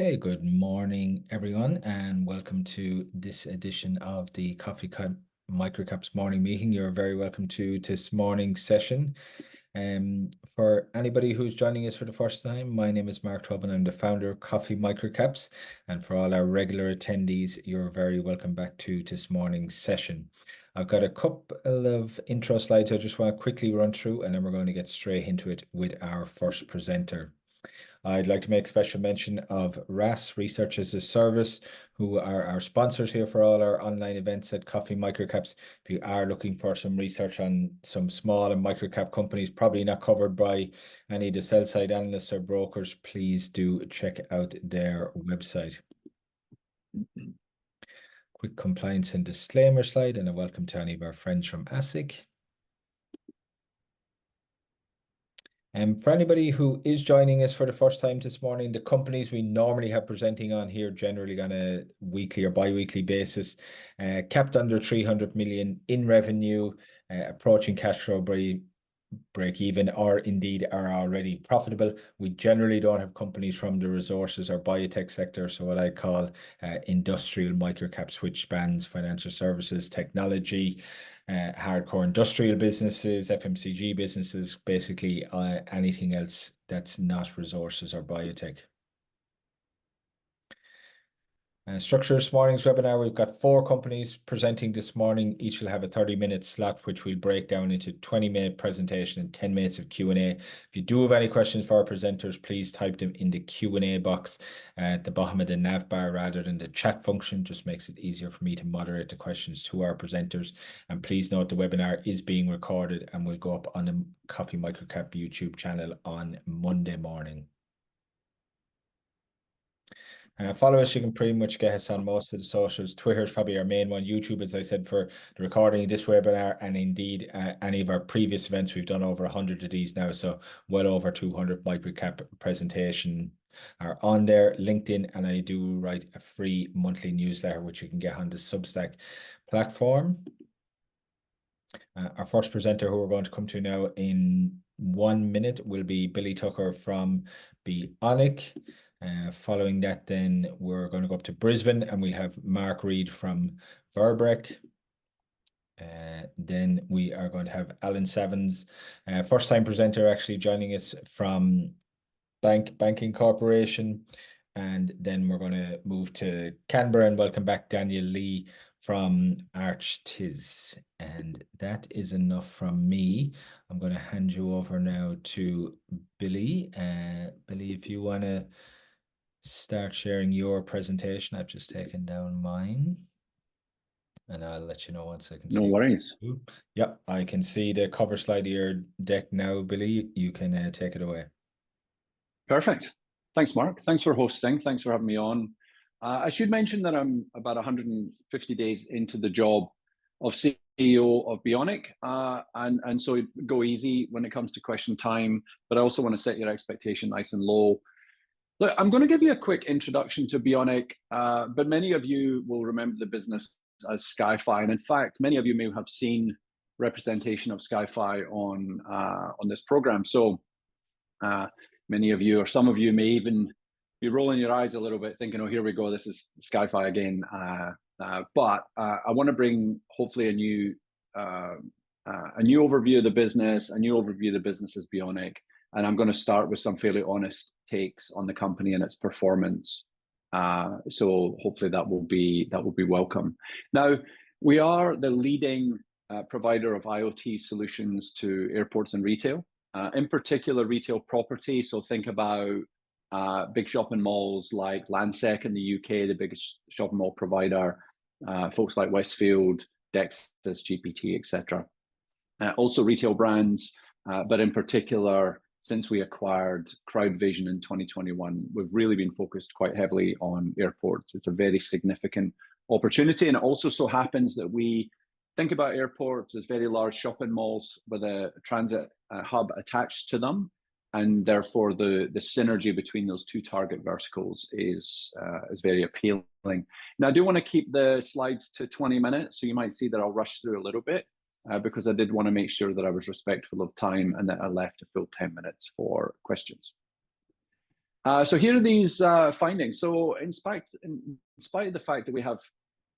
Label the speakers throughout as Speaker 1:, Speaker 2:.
Speaker 1: Hey, good morning, everyone, and welcome to this edition of the Microcaps Morning Meeting. You're very welcome to this morning's session. For anybody who's joining us for the first time, my name is Mark Tobin. I'm the founder of Coffee Microcaps, and for all our regular attendees, you're very welcome back to this morning's session. I've got a couple of intro slides I just want to quickly run through, and then we're going to get straight into it with our first presenter. I'd like to make special mention of RAS, Research as a Service, who are our sponsors here for all our online events at Coffee Microcaps. If you are looking for some research on some small and microcap companies, probably not covered by any of the sell-side analysts or brokers, please do check out their website. Quick compliance and disclaimer slide, and a welcome to any of our friends from ASIC. For anybody who is joining us for the first time this morning, the companies we normally have presenting on here, generally on a weekly or bi-weekly basis, capped under 300 million in revenue, approaching cash flow break even, or indeed are already profitable. We generally don't have companies from the resources or biotech sector, so what I call industrial microcaps, which spans financial services, technology, hardcore industrial businesses, FMCG businesses, basically anything else that's not resources or biotech. Structure this morning's webinar, we've got 4 companies presenting this morning. Each will have a 30-minute slot, which we'll break down into 20-minute presentation and 10 minutes of Q&A. If you do have any questions for our presenters, please type them in the Q&A box at the bottom of the nav bar rather than the chat function. Just makes it easier for me to moderate the questions to our presenters. And please note the webinar is being recorded and will go up on the Coffee Microcap YouTube channel on Monday morning. Follow us, you can pretty much get us on most of the socials. Twitter is probably our main one. YouTube, as I said, for the recording of this webinar, and indeed any of our previous events. We've done over 100 of these now, so well over 200 microcap presentation are on there. LinkedIn, and I do write a free monthly newsletter, which you can get on the Substack platform. Our first presenter, who we're going to come to now in 1 minute, will be Billy Tucker from Beonic. Following that, then we're going to go up to Brisbane and we'll have Mark Reed from Verbrec. Then we are going to have Allan Savins, first time presenter, actually joining us from Banking Corporation. And then we're going to move to Canberra and welcome back Daniel Lee from ArchTIS. And that is enough from me. I'm going to hand you over now to Billy. Billy, if you want to start sharing your presentation. I've just taken down mine. And I'll let you know once I can see.
Speaker 2: No worries.
Speaker 1: Yep, I can see the cover slide of your deck now, Billy. You can take it away.
Speaker 2: Perfect. Thanks, Mark. Thanks for hosting. Thanks for having me on. I should mention that I'm about 150 days into the job of CEO of Beonic, and so go easy when it comes to question time, but I also want to set your expectation nice and low. Look, I'm going to give you a quick introduction to Beonic, but many of you will remember the business as Skyfi, and in fact, many of you may have seen representation of Skyfi on this program. So many of you, or some of you, may even be rolling your eyes a little bit, thinking, "Oh, here we go. This is Skyfi again." But I want to bring hopefully a new overview of the business, a new overview of the business as Beonic. And I'm going to start with some fairly honest takes on the company and its performance. So hopefully that will be welcome. Now, we are the leading provider of IoT solutions to airports and retail, in particular retail property. So think about big shopping malls like Landsec in the UK, the biggest shopping mall provider, folks like Westfield, Dexus, GPT, etc. Also retail brands, but in particular, since we acquired CrowdVision in 2021, we've really been focused quite heavily on airports. It's a very significant opportunity. And it also so happens that we think about airports as very large shopping malls with a transit hub attached to them. And therefore, the synergy between those two target verticals is very appealing. Now, I do want to keep the slides to 20 minutes. So you might see that I'll rush through a little bit. Because I did want to make sure that I was respectful of time and that I left a full 10 minutes for questions. So here are these findings. So in spite of the fact that we have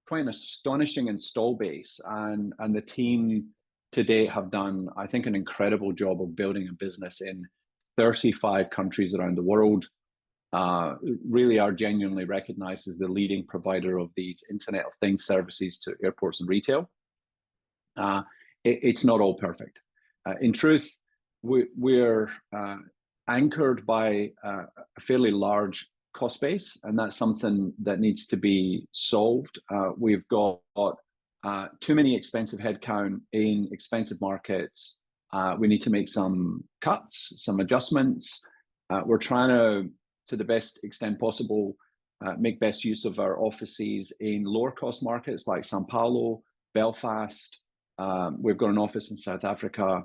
Speaker 2: quite an astonishing install base, and the team to date have done, I think, an incredible job of building a business in 35 countries around the world, really are genuinely recognized as the leading provider of these Internet of Things services to airports and retail. It's not all perfect. In truth, we're anchored by a fairly large cost base, and that's something that needs to be solved. We've got too many expensive headcount in expensive markets. We need to make some cuts, some adjustments. We're trying to the best extent possible, make best use of our offices in lower cost markets like Sao Paulo, Belfast. We've got an office in South Africa,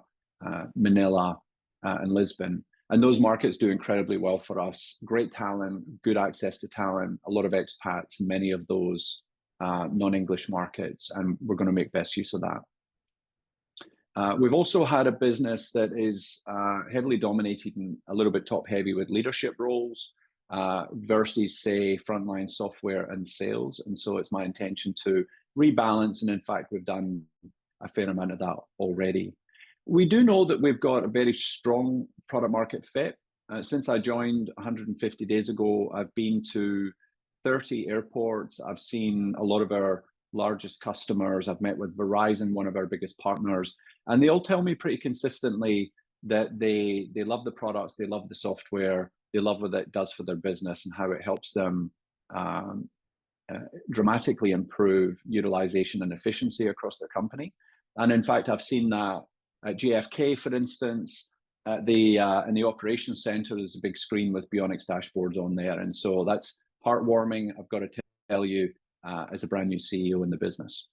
Speaker 2: Manila, and Lisbon. And those markets do incredibly well for us. Great talent, good access to talent, a lot of expats in many of those non-English markets, and we're going to make best use of that. We've also had a business that is heavily dominated and a little bit top-heavy with leadership roles versus, say, frontline software and sales. And so it's my intention to rebalance, and in fact, we've done a fair amount of that already. We do know that we've got a very strong product market fit. Since I joined 150 days ago, I've been to 30 airports. I've seen a lot of our largest customers. I've met with Verizon, one of our biggest partners, and they all tell me pretty consistently that they love the products, they love the software, they love what it does for their business and how it helps them dramatically improve utilization and efficiency across their company. And in fact, I've seen that at JFK, for instance, in the operations center, there's a big screen with Beonic's dashboards on there. And so that's heartwarming, I've got to tell you, as a brand new CEO in the business.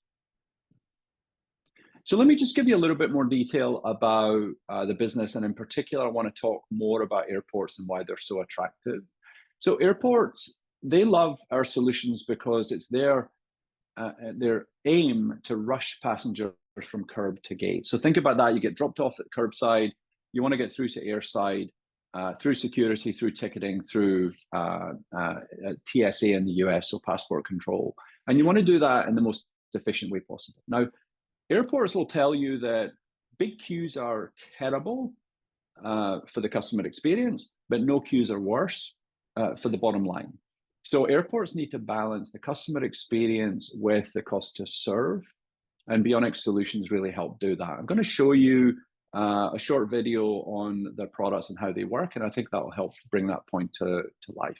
Speaker 2: So let me just give you a little bit more detail about the business. And in particular, I want to talk more about airports and why they're so attractive. So airports, they love our solutions because it's their aim to rush passengers from curb to gate. So think about that. You get dropped off at curbside, you want to get through to airside, through security, through ticketing, through TSA in the US, so passport control. And you want to do that in the most efficient way possible. Now, airports will tell you that big queues are terrible for the customer experience, but no queues are worse for the bottom line. So airports need to balance the customer experience with the cost to serve, and Beonic solutions really help do that. I'm going to show you a short video on the products and how they work, and I think that will help bring that point to life.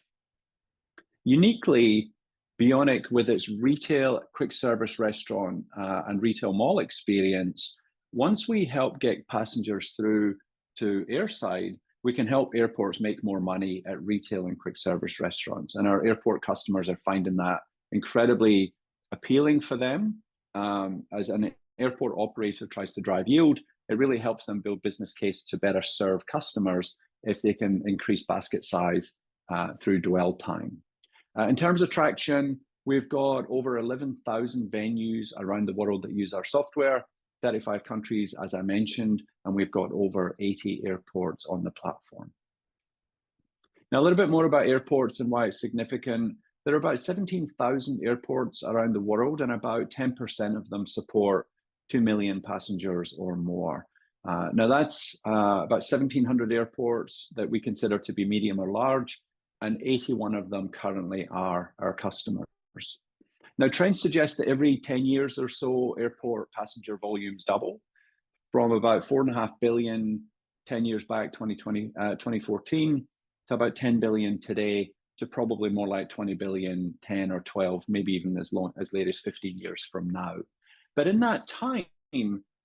Speaker 2: Uniquely, Beonic, with its retail, quick service restaurant, and retail mall experience, once we help get passengers through to airside, we can help airports make more money at retail and quick service restaurants. And our airport customers are finding that incredibly appealing for them. As an airport operator tries to drive yield, it really helps them build business case to better serve customers if they can increase basket size through dwell time. In terms of traction, we've got over 11,000 venues around the world that use our software, 35 countries, as I mentioned, and we've got over 80 airports on the platform. Now, a little bit more about airports and why it's significant. There are about 17,000 airports around the world, and about 10% of them support 2 million passengers or more. Now, that's about 1,700 airports that we consider to be medium or large, and 81 of them currently are our customers. Now, trends suggest that every 10 years or so, airport passenger volumes double from about 4.5 billion 10 years back, 2014, to about 10 billion today, to probably more like 20 billion, 10 or 12, maybe even as late as 15 years from now. But in that time,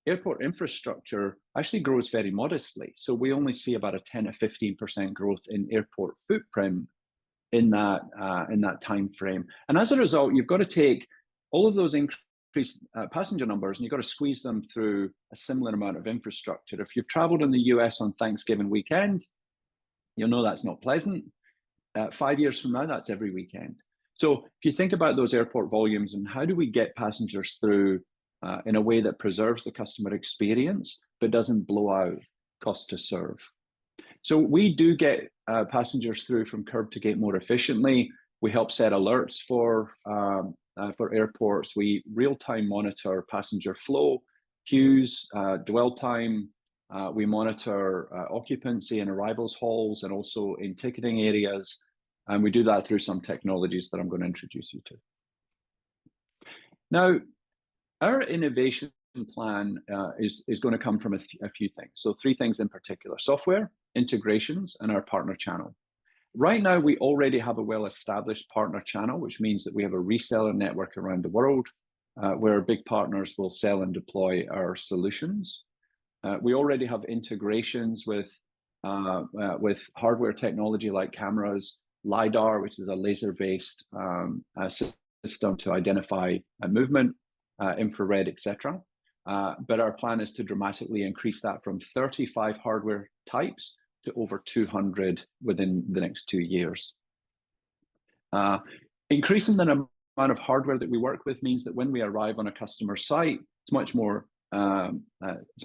Speaker 2: airport infrastructure actually grows very modestly. So we only see about a 10 to 15% growth in airport footprint in that time frame. And as a result, you've got to take all of those increased passenger numbers and you've got to squeeze them through a similar amount of infrastructure. If you've traveled in the US on Thanksgiving weekend, you'll know that's not pleasant. 5 years from now, that's every weekend. So if you think about those airport volumes and how do we get passengers through in a way that preserves the customer experience, but doesn't blow out cost to serve. So we do get passengers through from curb to gate more efficiently. We help set alerts for airports. We real-time monitor passenger flow, queues, dwell time. We monitor occupancy in arrivals halls and also in ticketing areas. And we do that through some technologies that I'm going to introduce you to. Now, our innovation plan is going to come from a few things. So 3 things in particular: software, integrations, and our partner channel. Right now, we already have a well-established partner channel, which means that we have a reseller network around the world where big partners will sell and deploy our solutions. We already have integrations with hardware technology like cameras, LiDAR, which is a laser-based system to identify movement, infrared, etc. But our plan is to dramatically increase that from 35 hardware types to over 200 within the next 2 years. Increasing the amount of hardware that we work with means that when we arrive on a customer site, it's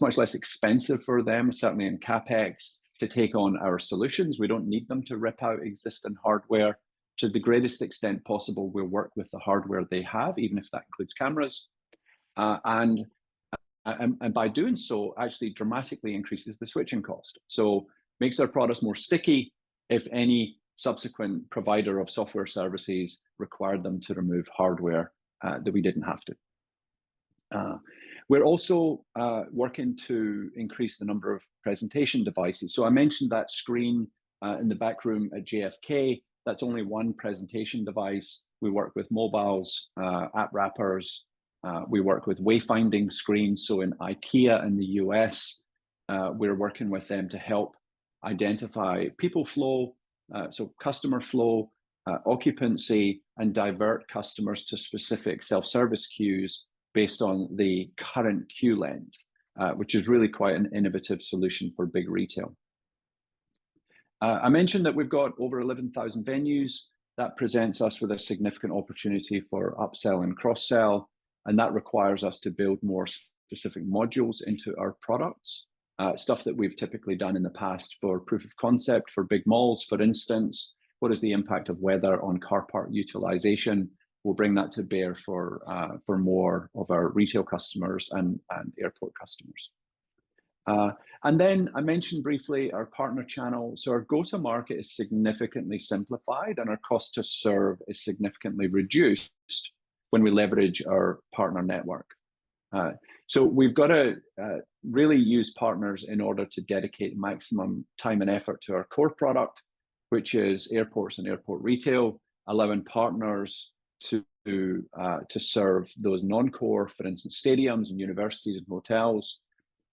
Speaker 2: much less expensive for them, certainly in CapEx, to take on our solutions. We don't need them to rip out existing hardware. To the greatest extent possible, we'll work with the hardware they have, even if that includes cameras. And by doing so, actually dramatically increases the switching cost. So makes our products more sticky if any subsequent provider of software services required them to remove hardware that we didn't have to. We're also working to increase the number of presentation devices. So I mentioned that screen in the back room at JFK. That's only one presentation device. We work with mobiles, app wrappers. We work with wayfinding screens. So in IKEA in the US, we're working with them to help identify people flow, so customer flow, occupancy, and divert customers to specific self-service queues based on the current queue length, which is really quite an innovative solution for big retail. I mentioned that we've got over 11,000 venues. That presents us with a significant opportunity for upsell and cross-sell, and that requires us to build more specific modules into our products. Stuff that we've typically done in the past for proof of concept for big malls, for instance. What is the impact of weather on car park utilization? We'll bring that to bear for more of our retail customers and airport customers. And then I mentioned briefly our partner channel. So our go-to-market is significantly simplified and our cost to serve is significantly reduced when we leverage our partner network. So we've got to really use partners in order to dedicate maximum time and effort to our core product, which is airports and airport retail, allowing partners to serve those non-core, for instance, stadiums and universities and hotels.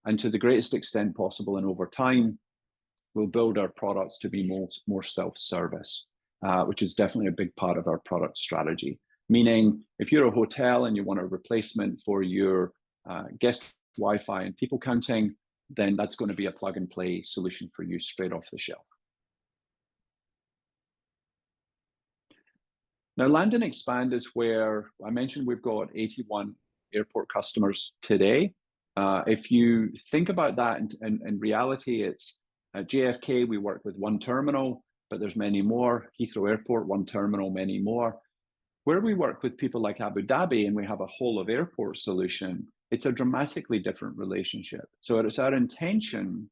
Speaker 2: And to the greatest extent possible and over time, we'll build our products to be more self-service, which is definitely a big part of our product strategy. Meaning, if you're a hotel and you want a replacement for your guest Wi-Fi and people counting, then that's going to be a plug-and-play solution for you straight off the shelf. Now, land and expand is where I mentioned we've got 81 airport customers today. If you think about that, in reality, it's at JFK, we work with one terminal, but there's many more. Heathrow Airport, one terminal, many more. Where we work with people like Abu Dhabi and we have a whole of airport solution, it's a dramatically different relationship. So it's our intention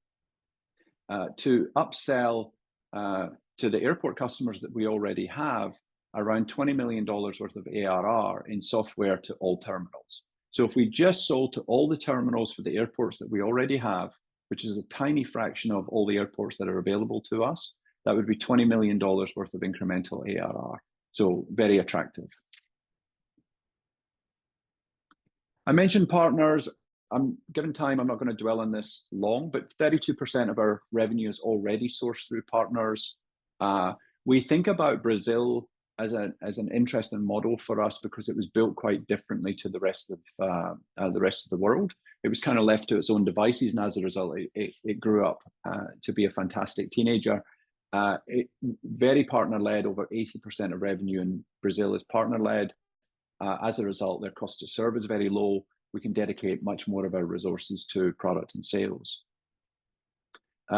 Speaker 2: to upsell to the airport customers that we already have around $20 million worth of ARR in software to all terminals. So if we just sold to all the terminals for the airports that we already have, which is a tiny fraction of all the airports that are available to us, that would be $20 million worth of incremental ARR. So very attractive. I mentioned partners. Given time, I'm not going to dwell on this long, but 32% of our revenue is already sourced through partners. We think about Brazil as an interesting model for us because it was built quite differently to the rest of the world. It was kind of left to its own devices, and as a result, it grew up to be a fantastic teenager. Very partner-led. Over 80% of revenue in Brazil is partner-led. As a result, their cost to serve is very low. We can dedicate much more of our resources to product and sales.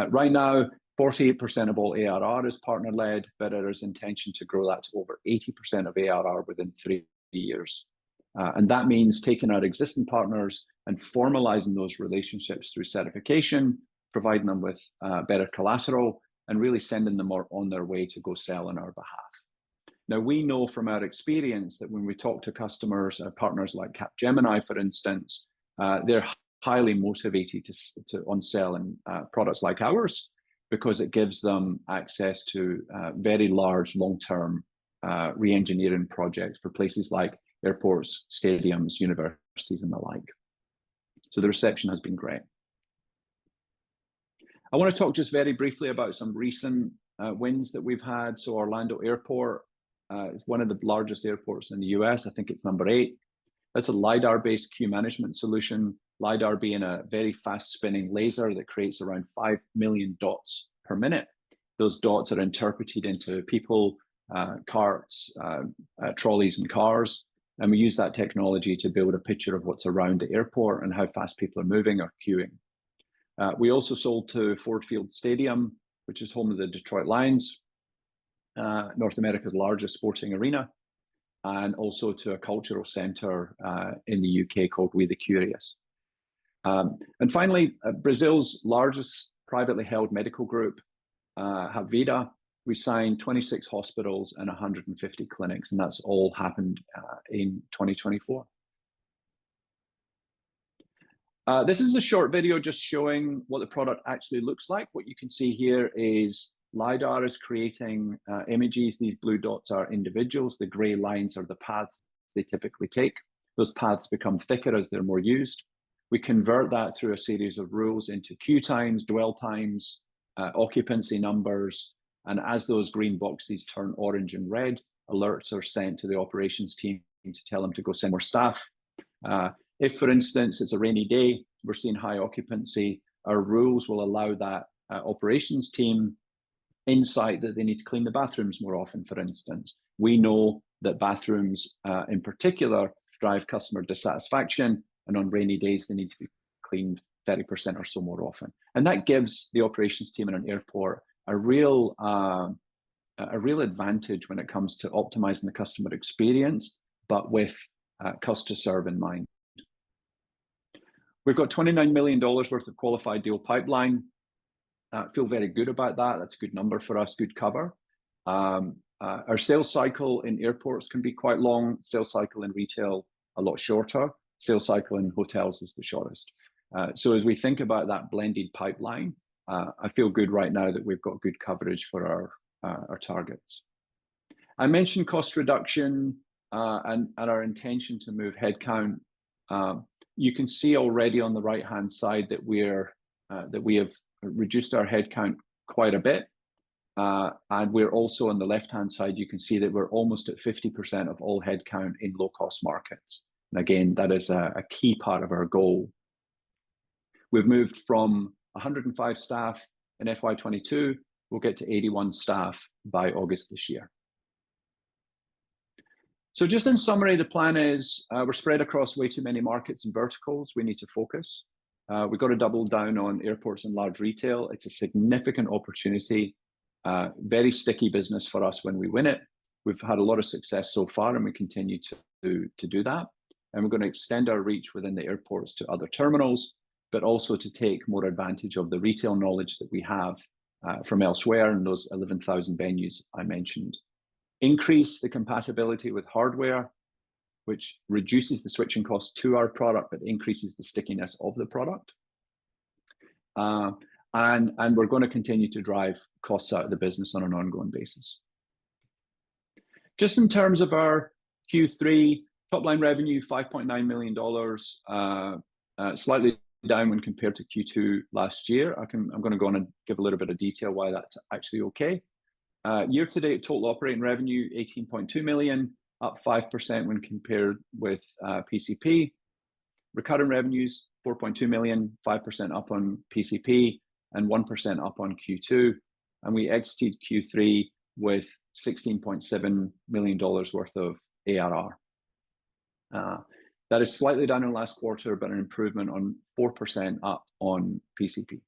Speaker 2: Right now, 48% of all ARR is partner-led, but there is intention to grow that to over 80% of ARR within 3 years. And that means taking our existing partners and formalizing those relationships through certification, providing them with better collateral, and really sending them on their way to go sell on our behalf. Now, we know from our experience that when we talk to customers, partners like Capgemini, for instance, they're highly motivated to on-sell products like ours, because it gives them access to very large, long-term re-engineering projects for places like airports, stadiums, universities, and the like. So the reception has been great. I want to talk just very briefly about some recent wins that we've had. So Orlando Airport is one of the largest airports in the US. I think it's number 8. That's a LiDAR-based queue management solution. LiDAR being a very fast-spinning laser that creates around 5 million dots per minute. Those dots are interpreted into people, carts, trolleys, and cars. And we use that technology to build a picture of what's around the airport and how fast people are moving or queuing. We also sold to Ford Field Stadium, which is home of the Detroit Lions, North America's largest sporting arena, and also to a cultural center in the UK called We the Curious. And finally, Brazil's largest privately held medical group, Hapvida, we signed 26 hospitals and 150 clinics, and that's all happened in 2024. This is a short video just showing what the product actually looks like. What you can see here is LiDAR is creating images. These blue dots are individuals. The gray lines are the paths they typically take. Those paths become thicker as they're more used. We convert that through a series of rules into queue times, dwell times, occupancy numbers. And as those green boxes turn orange and red, alerts are sent to the operations team to tell them to go send more staff. If, for instance, it's a rainy day, we're seeing high occupancy, our rules will allow that operations team insight that they need to clean the bathrooms more often, for instance. We know that bathrooms in particular drive customer dissatisfaction, and on rainy days, they need to be cleaned 30% or so more often. And that gives the operations team in an airport a real advantage when it comes to optimizing the customer experience, but with cost to serve in mind. We've got $29 million worth of qualified deal pipeline. Feel very good about that. That's a good number for us, good cover. Our sales cycle in airports can be quite long. Sales cycle in retail, a lot shorter. Sales cycle in hotels is the shortest. So as we think about that blended pipeline, I feel good right now that we've got good coverage for our targets. I mentioned cost reduction and our intention to move headcount. You can see already on the right-hand side that we have reduced our headcount quite a bit. And we're also on the left-hand side, you can see that we're almost at 50% of all headcount in low-cost markets. And again, that is a key part of our goal. We've moved from 105 staff in FY22, we'll get to 81 staff by August this year. So just in summary, the plan is we're spread across way too many markets and verticals. We need to focus. We've got to double down on airports and large retail. It's a significant opportunity, very sticky business for us when we win it. We've had a lot of success so far, and we continue to do that. And we're going to extend our reach within the airports to other terminals, but also to take more advantage of the retail knowledge that we have from elsewhere in those 11,000 venues I mentioned. Increase the compatibility with hardware, which reduces the switching cost to our product, but increases the stickiness of the product. And we're going to continue to drive costs out of the business on an ongoing basis. Just in terms of our Q3, top line revenue, $5.9 million, slightly down when compared to Q2 last year. I'm going to go on and give a little bit of detail why that's actually okay. Year to date, total operating revenue, $18.2 million, up 5% when compared with PCP. Recurring revenues, $4.2 million, 5% up on PCP and 1% up on Q2. And we exited Q3 with $16.7 million worth of ARR. That is slightly down in last quarter, but an improvement on 4% up on PCP.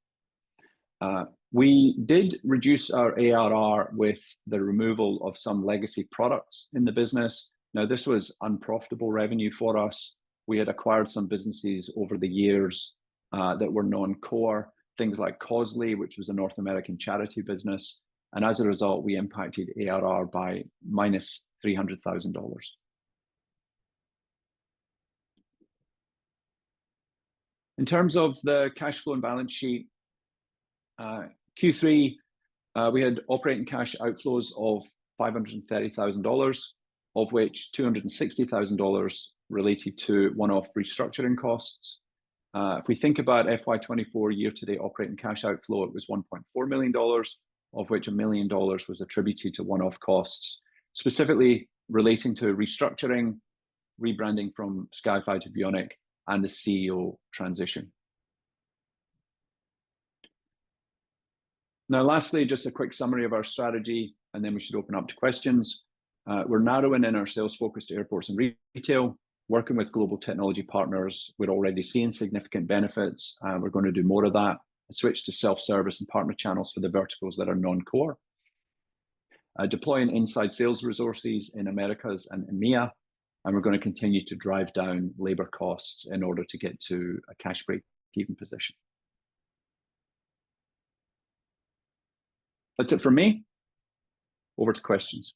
Speaker 2: We did reduce our ARR with the removal of some legacy products in the business. Now, this was unprofitable revenue for us. We had acquired some businesses over the years that were non-core, things like Cosley, which was a North American charity business. And as a result, we impacted ARR by minus $300,000. In terms of the cash flow and balance sheet, Q3, we had operating cash outflows of $530,000, of which $260,000 related to one-off restructuring costs. If we think about FY24 year-to-date operating cash outflow, it was $1.4 million, of which $1 million was attributed to one-off costs, specifically relating to restructuring, rebranding from Skyfi to Beonic, and the CEO transition. Now, lastly, just a quick summary of our strategy, and then we should open up to questions. We're narrowing in our sales focus to airports and retail, working with global technology partners. We're already seeing significant benefits. We're going to do more of that, switch to self-service and partner channels for the verticals that are non-core. Deploying inside sales resources in Americas and EMEA, and we're going to continue to drive down labor costs in order to get to a cash break-even position. That's it from me. Over to questions.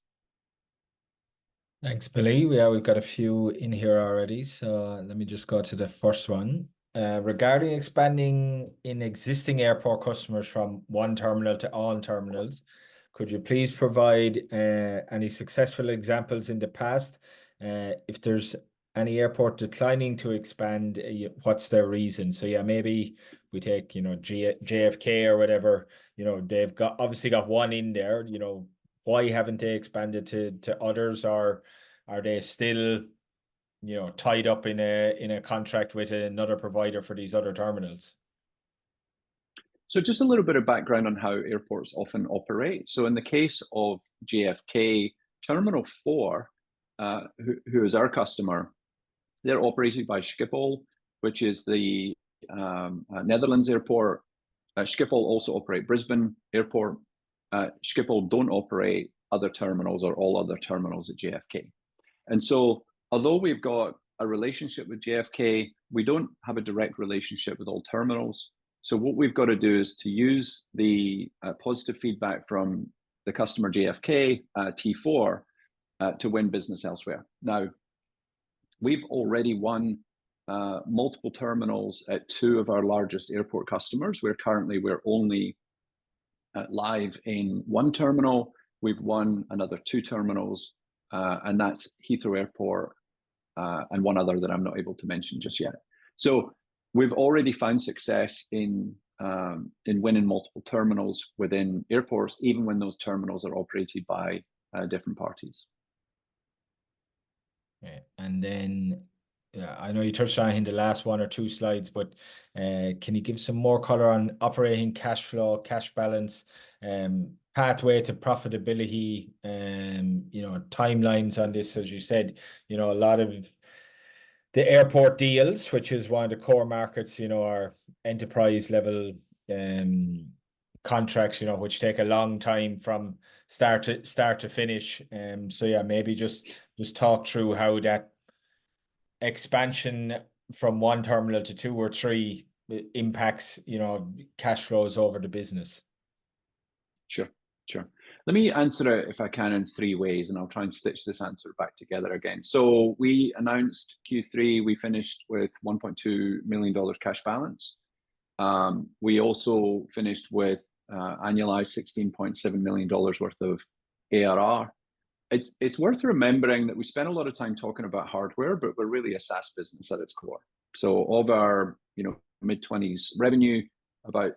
Speaker 1: Thanks, Billy. We've got a few in here already, so let me just go to the first one. Regarding expanding in existing airport customers from one terminal to all terminals, could you please provide any successful examples in the past? If there's any airport declining to expand, what's their reason? So yeah, maybe we take, JFK or whatever, they've obviously got one in there, why haven't they expanded to others, or are they still, tied up in a contract with another provider for these other terminals?
Speaker 2: So just a little bit of background on how airports often operate. So in the case of JFK, Terminal 4, who is our customer, they're operated by Schiphol, which is the Netherlands airport. Schiphol also operate Brisbane Airport. Schiphol don't operate other terminals or all other terminals at JFK. And so although we've got a relationship with JFK, we don't have a direct relationship with all terminals. So what we've got to do is to use the positive feedback from the customer JFK, T4, to win business elsewhere. Now, we've already won multiple terminals at two of our largest airport customers. We're only live in one terminal. We've won another two terminals, and that's Heathrow Airport and one other that I'm not able to mention just yet. So we've already found success in winning multiple terminals within airports, even when those terminals are operated by different parties.
Speaker 1: Okay. And then, I know you touched on it in the last one or two slides, but can you give some more color on operating cash flow, cash balance, pathway to profitability, timelines on this? As you said, a lot of the airport deals, which is one of the core markets, are enterprise level contracts, which take a long time from start to finish. So yeah, maybe just talk through how that expansion from one terminal to two or three impacts, cash flows over the business. Sure.
Speaker 2: Let me answer it, if I can, in three ways, and I'll try and stitch this answer back together again. So we announced Q3, we finished with $1.2 million cash balance. We also finished with annualized $16.7 million worth of ARR. It's worth remembering that we spent a lot of time talking about hardware, but we're really a SaaS business at its core. So of our mid-20s revenue, about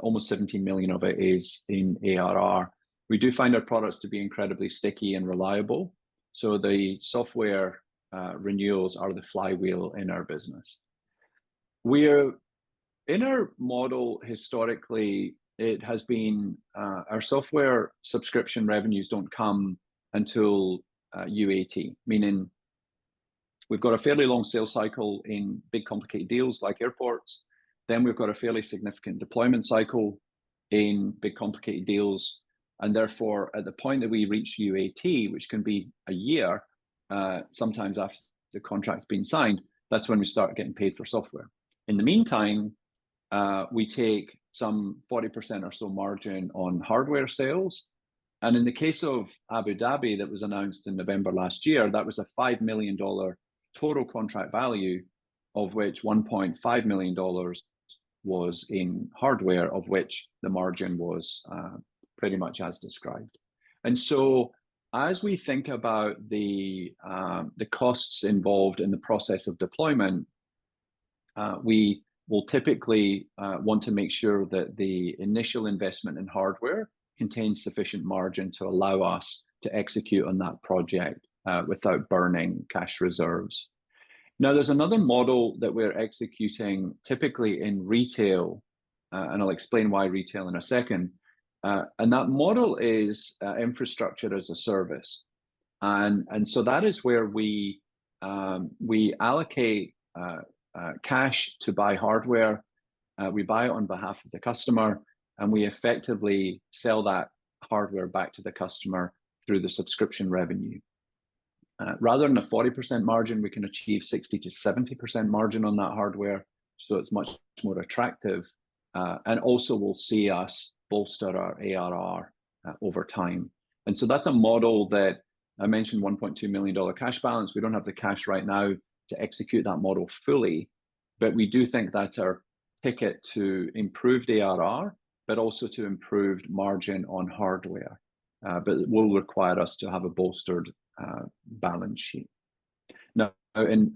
Speaker 2: almost 17 million of it is in ARR. We do find our products to be incredibly sticky and reliable. So the software renewals are the flywheel in our business. We're in our model historically, it has been our software subscription revenues don't come until UAT, meaning we've got a fairly long sales cycle in big complicated deals like airports. Then we've got a fairly significant deployment cycle. in big complicated deals. And therefore, at the point that we reach UAT, which can be a year, sometimes after the contract's been signed, that's when we start getting paid for software. In the meantime, we take some 40% or so margin on hardware sales. And in the case of Abu Dhabi that was announced in November last year, that was a $5 million total contract value, of which $1.5 million was in hardware, of which the margin was pretty much as described. And so as we think about the costs involved in the process of deployment, we will typically want to make sure that the initial investment in hardware contains sufficient margin to allow us to execute on that project without burning cash reserves. Now, there's another model that we're executing typically in retail, and I'll explain why retail in a second. And that model is infrastructure as a service. And so that is where we allocate cash to buy hardware. We buy it on behalf of the customer, and we effectively sell that hardware back to the customer through the subscription revenue. Rather than a 40% margin, we can achieve 60 to 70% margin on that hardware. So it's much more attractive. And also will see us bolster our ARR over time. And so that's a model that I mentioned, $1.2 million cash balance. We don't have the cash right now to execute that model fully, but we do think that's our ticket to improved ARR, but also to improved margin on hardware. But it will require us to have a bolstered balance sheet. Now, you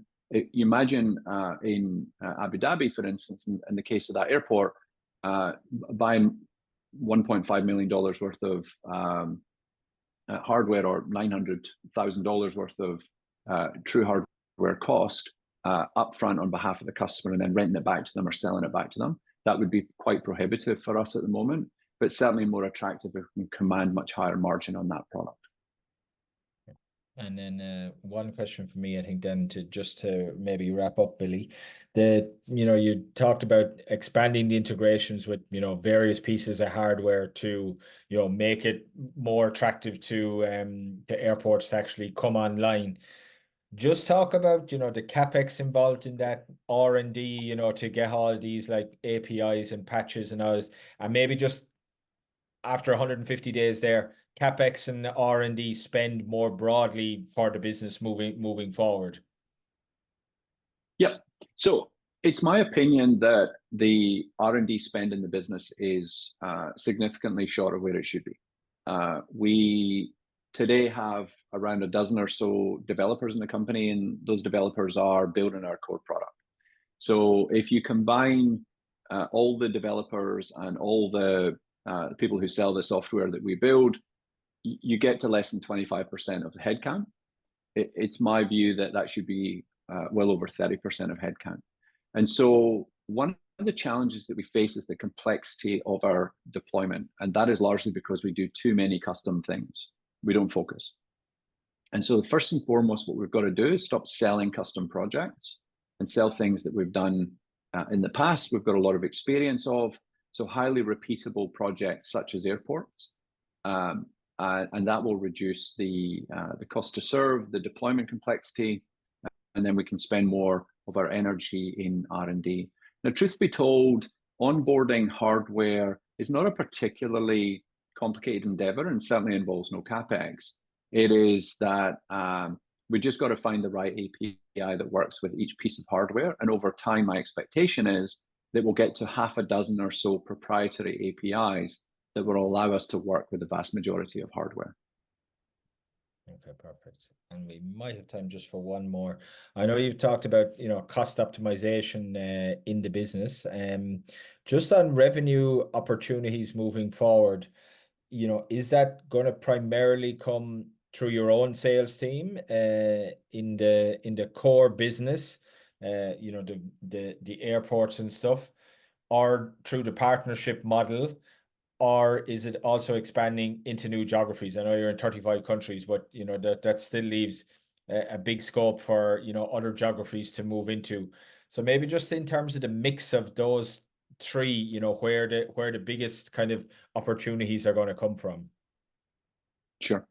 Speaker 2: imagine in Abu Dhabi, for instance, in the case of that airport, buying $1.5 million worth of hardware, or $900,000 worth of true hardware cost upfront on behalf of the customer, and then renting it back to them or selling it back to them, that would be quite prohibitive for us at the moment, but certainly more attractive if we can command much higher margin on that product.
Speaker 1: And then one question for me, I think, then to maybe wrap up, Billy, you talked about expanding the integrations with, various pieces of hardware to, make it more attractive to the airports to actually come online. Just talk about, the CapEx involved in that R&D, to get all of these like APIs and patches and all this, and maybe just after 150 days there, CapEx and R&D spend more broadly for the business moving forward.
Speaker 2: Yep. So it's my opinion that the R&D spend in the business is significantly short of where it should be. We today have around a dozen or so developers in the company, and those developers are building our core product. So if you combine all the developers and all the people who sell the software that we build, you get to less than 25% of the headcount. It's my view that that should be well over 30% of headcount. And so one of the challenges that we face is the complexity of our deployment. And that is largely because we do too many custom things. We don't focus. And so first and foremost, what we've got to do is stop selling custom projects and sell things that we've done in the past. We've got a lot of experience of, so highly repeatable projects such as airports. And that will reduce the cost to serve, the deployment complexity, and then we can spend more of our energy in R&D. Now, truth be told, onboarding hardware is not a particularly complicated endeavor, and certainly involves no CapEx. It is that we just got to find the right API that works with each piece of hardware. And over time, my expectation is that we'll get to half a dozen or so proprietary APIs that will allow us to work with the vast majority of hardware.
Speaker 1: Okay, perfect. And we might have time just for one more. I know you've talked about, cost optimization in the business. Just on revenue opportunities moving forward, is that going to primarily come through your own sales team in the core business, the airports and stuff, or through the partnership model? Or is it also expanding into new geographies? I know you're in 35 countries, but that still leaves a big scope for other geographies to move into. So maybe just in terms of the mix of those three, you know, where the biggest kind of opportunities are going to come from.
Speaker 2: Sure.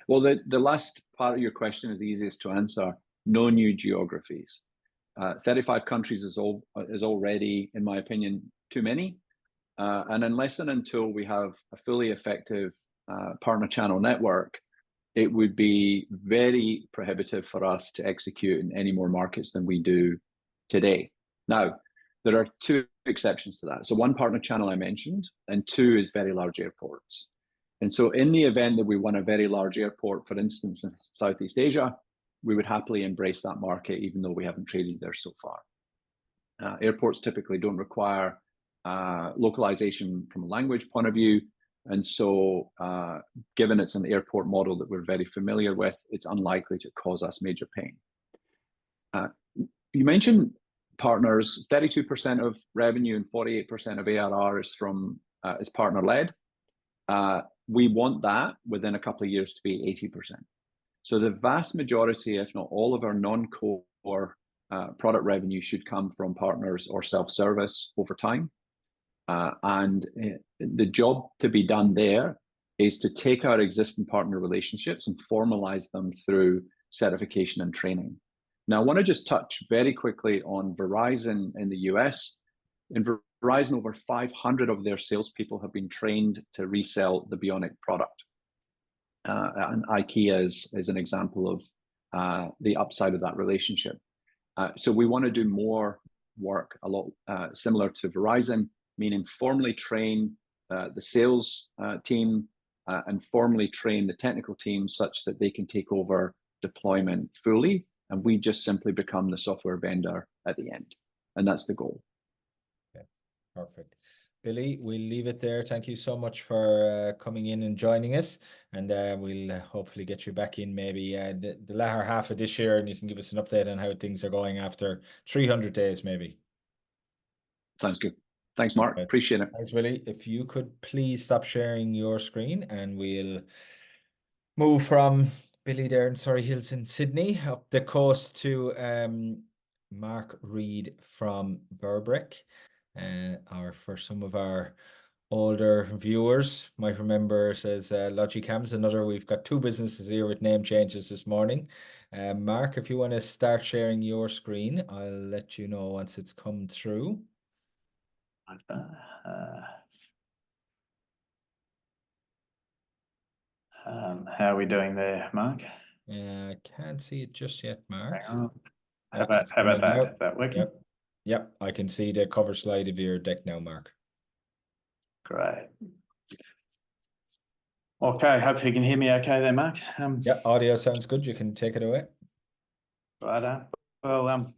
Speaker 2: Well, the last part of your question is the easiest to answer. No new geographies. 35 countries is already, in my opinion, too many. And unless and until we have a fully effective partner channel network, it would be very prohibitive for us to execute in any more markets than we do today. Now, there are two exceptions to that. So one, partner channel I mentioned, and two is very large airports. And so in the event that we won a very large airport, for instance, in Southeast Asia, we would happily embrace that market, even though we haven't traded there so far. Airports typically don't require localization from a language point of view. And so given it's an airport model that we're very familiar with, it's unlikely to cause us major pain. You mentioned partners. 32% of revenue and 48% of ARR is partner-led. We want that within a couple of years to be 80%. So the vast majority, if not all of our non-core product revenue should come from partners or self-service over time. And the job to be done there is to take our existing partner relationships and formalize them through certification and training. Now, I want to just touch very quickly on Verizon in the US. In Verizon, over 500 of their salespeople have been trained to resell the Beonic product. And IKEA is an example of the upside of that relationship. So we want to do more work, a lot similar to Verizon, meaning formally train the sales team and formally train the technical team such that they can take over deployment fully. And we just simply become the software vendor at the end. And that's the goal.
Speaker 1: Okay, perfect. Billy, we'll leave it there. Thank you so much for coming in and joining us. And we'll hopefully get you back in maybe the latter half of this year, and you can give us an update on how things are going after 300 days maybe.
Speaker 2: Sounds good. Thanks, Mark.
Speaker 1: Okay.
Speaker 2: Appreciate it.
Speaker 1: Thanks, Billy. If you could please stop sharing your screen, and we'll move from Billy there in Surrey Hills in Sydney up the coast to Mark Reid from Verbrec. Or for some of our older viewers might remember it as Logicams. We've got two businesses here with name changes this morning. Mark, if you want to start sharing your screen, I'll let you know once it's come through.
Speaker 3: How are we doing there, Mark?
Speaker 1: I can't see it just yet, Mark.
Speaker 3: Hang on. How about that? Is that working?
Speaker 1: Yep, I can see the cover slide of your deck now, Mark.
Speaker 3: Great. Okay, hopefully you can hear me okay there, Mark.
Speaker 1: Yeah, audio sounds good. You can take it away.
Speaker 3: Right. Well,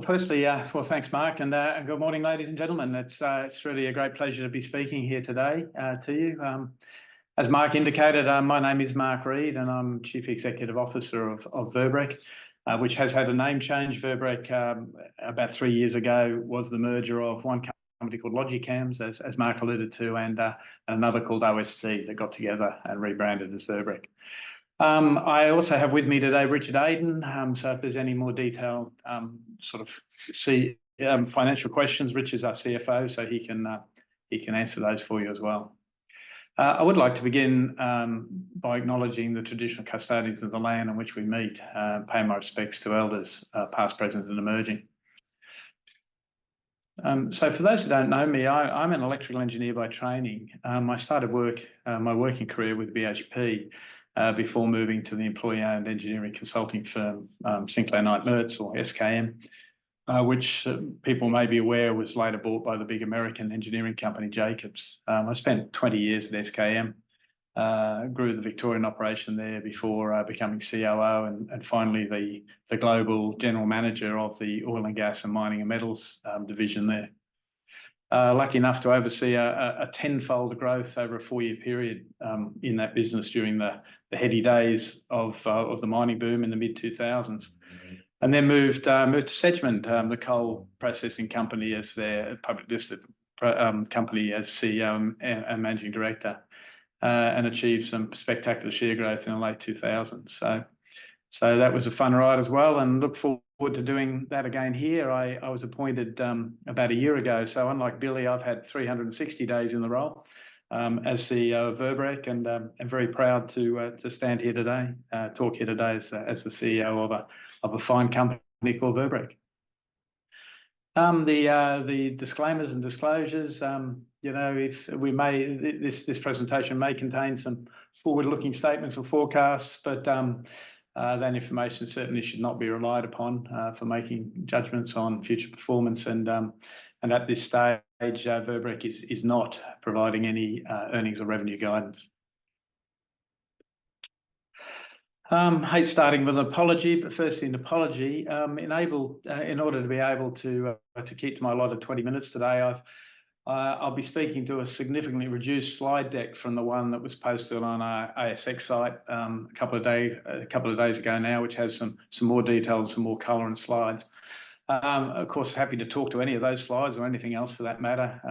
Speaker 3: firstly, thanks, Mark, and good morning, ladies and gentlemen. It's really a great pleasure to be speaking here today to you. As Mark indicated, my name is Mark Reid, and I'm Chief Executive Officer of Verbrec, which has had a name change. Verbrec, about 3 years ago, was the merger of one company called Logicams, as Mark alluded to, and another called OST that got together and rebranded as Verbrec. I also have with me today Richard Aiden. So if there's any more detailed financial questions, Richard's our CFO, so he can answer those for you as well. I would like to begin by acknowledging the traditional custodians of the land on which we meet, pay my respects to elders, past, present, and emerging. So for those who don't know me, I'm an electrical engineer by training. I started my working career with BHP before moving to the employee-owned engineering consulting firm, Sinclair Knight Mertz, or SKM, which people may be aware was later bought by the big American engineering company Jacobs. I spent 20 years at SKM, grew the Victorian operation there before becoming COO and finally the global general manager of the oil and gas and mining and metals division there. Lucky enough to oversee a tenfold growth over a 4-year period in that business during the heady days of the mining boom in the mid-2000s. And then moved to Sedgman, the coal processing company, as their public listed company as CEO and managing director, and achieved some spectacular share growth in the late 2000s. So So that was a fun ride as well, and look forward to doing that again here. I was appointed about a year ago, so unlike Billy, I've had 360 days in the role as CEO of Verbrec, and I'm very proud to stand here today, talk here today as the CEO of a fine company called Verbrec. The disclaimers and disclosures, you know, if we may, this presentation may contain some forward-looking statements or forecasts, but that information certainly should not be relied upon for making judgments on future performance. And at this stage, Verbrec is not providing any earnings or revenue guidance. Hate starting with an apology, but firstly an apology. In order to be able to keep to my allotted 20 minutes today, I'll be speaking to a significantly reduced slide deck from the one that was posted on our ASX site a couple of days ago now, which has some more details, some more colour and slides. Of course, happy to talk to any of those slides or anything else for that matter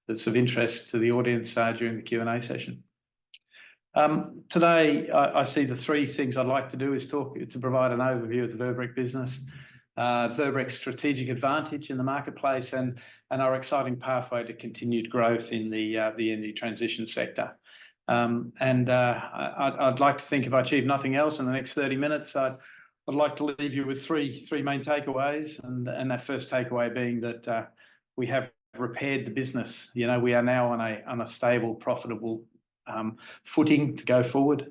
Speaker 3: that's of interest to the audience during the Q&A session. Today, I see the three things I'd like to do is to provide an overview of the Verbrec business, Verbrec's strategic advantage in the marketplace, and our exciting pathway to continued growth in the energy transition sector. I'd like to think if I achieve nothing else in the next 30 minutes, I'd like to leave you with three main takeaways, and that first takeaway being that we have repaired the business. You know, we are now on a stable, profitable footing to go forward.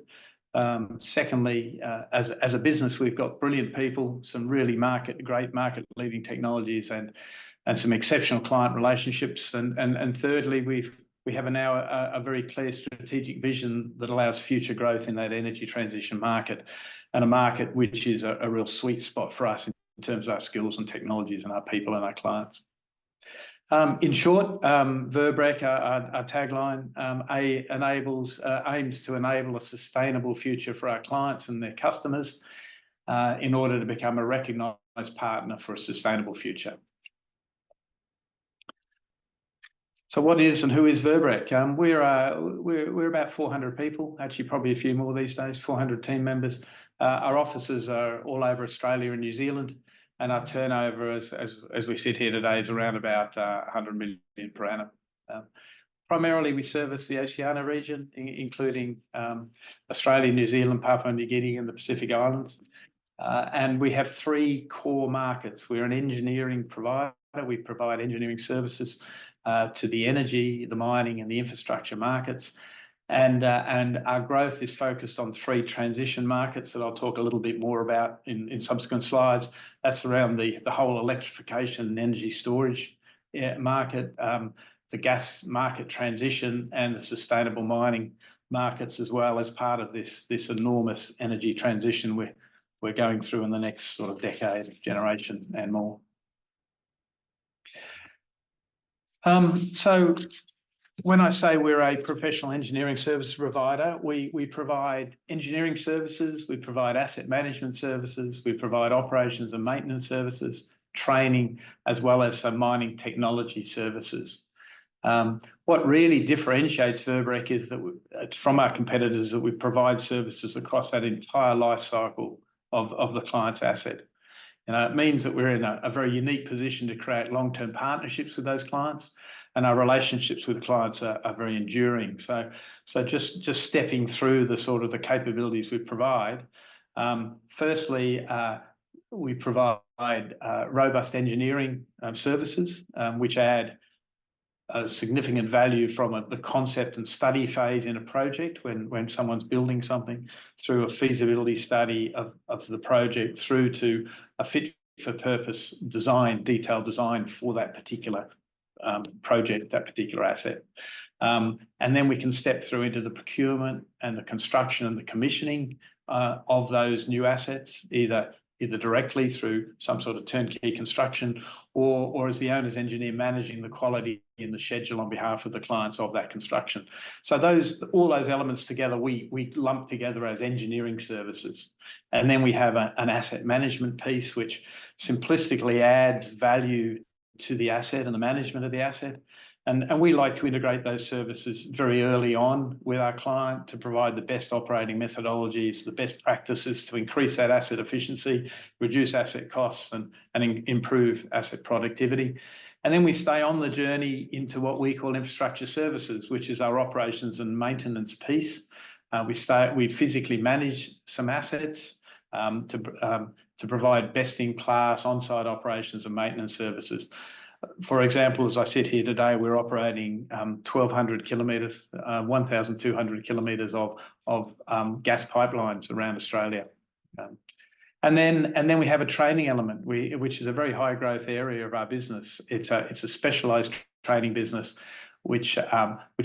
Speaker 3: Secondly, as a business, we've got brilliant people, some really great market-leading technologies, and some exceptional client relationships. And thirdly, we have now a very clear strategic vision that allows future growth in that energy transition market, and a market which is a real sweet spot for us in terms of our skills and technologies and our people and our clients. In short, Verbrec, our tagline, aims to enable a sustainable future for our clients and their customers in order to become a recognised partner for a sustainable future. So what is and who is Verbrec? We're about 400 people, actually probably a few more these days, 400 team members. Our offices are all over Australia and New Zealand, and our turnover, as we sit here today, is around about 100 million per annum. Primarily, we service the Oceania region, including Australia, New Zealand, Papua New Guinea, and the Pacific Islands. And we have three core markets. We're an engineering provider. We provide engineering services to the energy, the mining, and the infrastructure markets. And our growth is focused on three transition markets that I'll talk a little bit more about in subsequent slides. That's around the whole electrification and energy storage market, the gas market transition, and the sustainable mining markets, as well as part of this enormous energy transition we're going through in the next sort of decade, generation, and more. So when I say we're a professional engineering service provider, we provide engineering services, we provide asset management services, we provide operations and maintenance services, training, as well as some mining technology services. What really differentiates Verbrec is that from our competitors, that we provide services across that entire life cycle of the client's asset. You know, it means that we're in a very unique position to create long-term partnerships with those clients, and our relationships with clients are very enduring. So just stepping through the sort of the capabilities we provide. Firstly, we provide robust engineering services, which add a significant value from the concept and study phase in a project when someone's building something, through a feasibility study of the project, through to a fit for purpose design, detailed design for that particular project, that particular asset. And then we can step through into the procurement and the construction and the commissioning of those new assets, either directly through some sort of turnkey construction, or as the owner's engineer managing the quality and the schedule on behalf of the clients of that construction. So all those elements together, we lump together as engineering services. And then we have an asset management piece, which simplistically adds value to the asset and the management of the asset. And we like to integrate those services very early on with our client to provide the best operating methodologies, the best practices to increase that asset efficiency, reduce asset costs, and improve asset productivity. And then we stay on the journey into what we call infrastructure services, which is our operations and maintenance piece. We physically manage some assets to provide best-in-class on-site operations and maintenance services. For example, as I sit here today, we're operating 1,200 kilometres, 1,200 kilometres of gas pipelines around Australia. And then we have a training element, which is a very high growth area of our business. It's a specialised training business which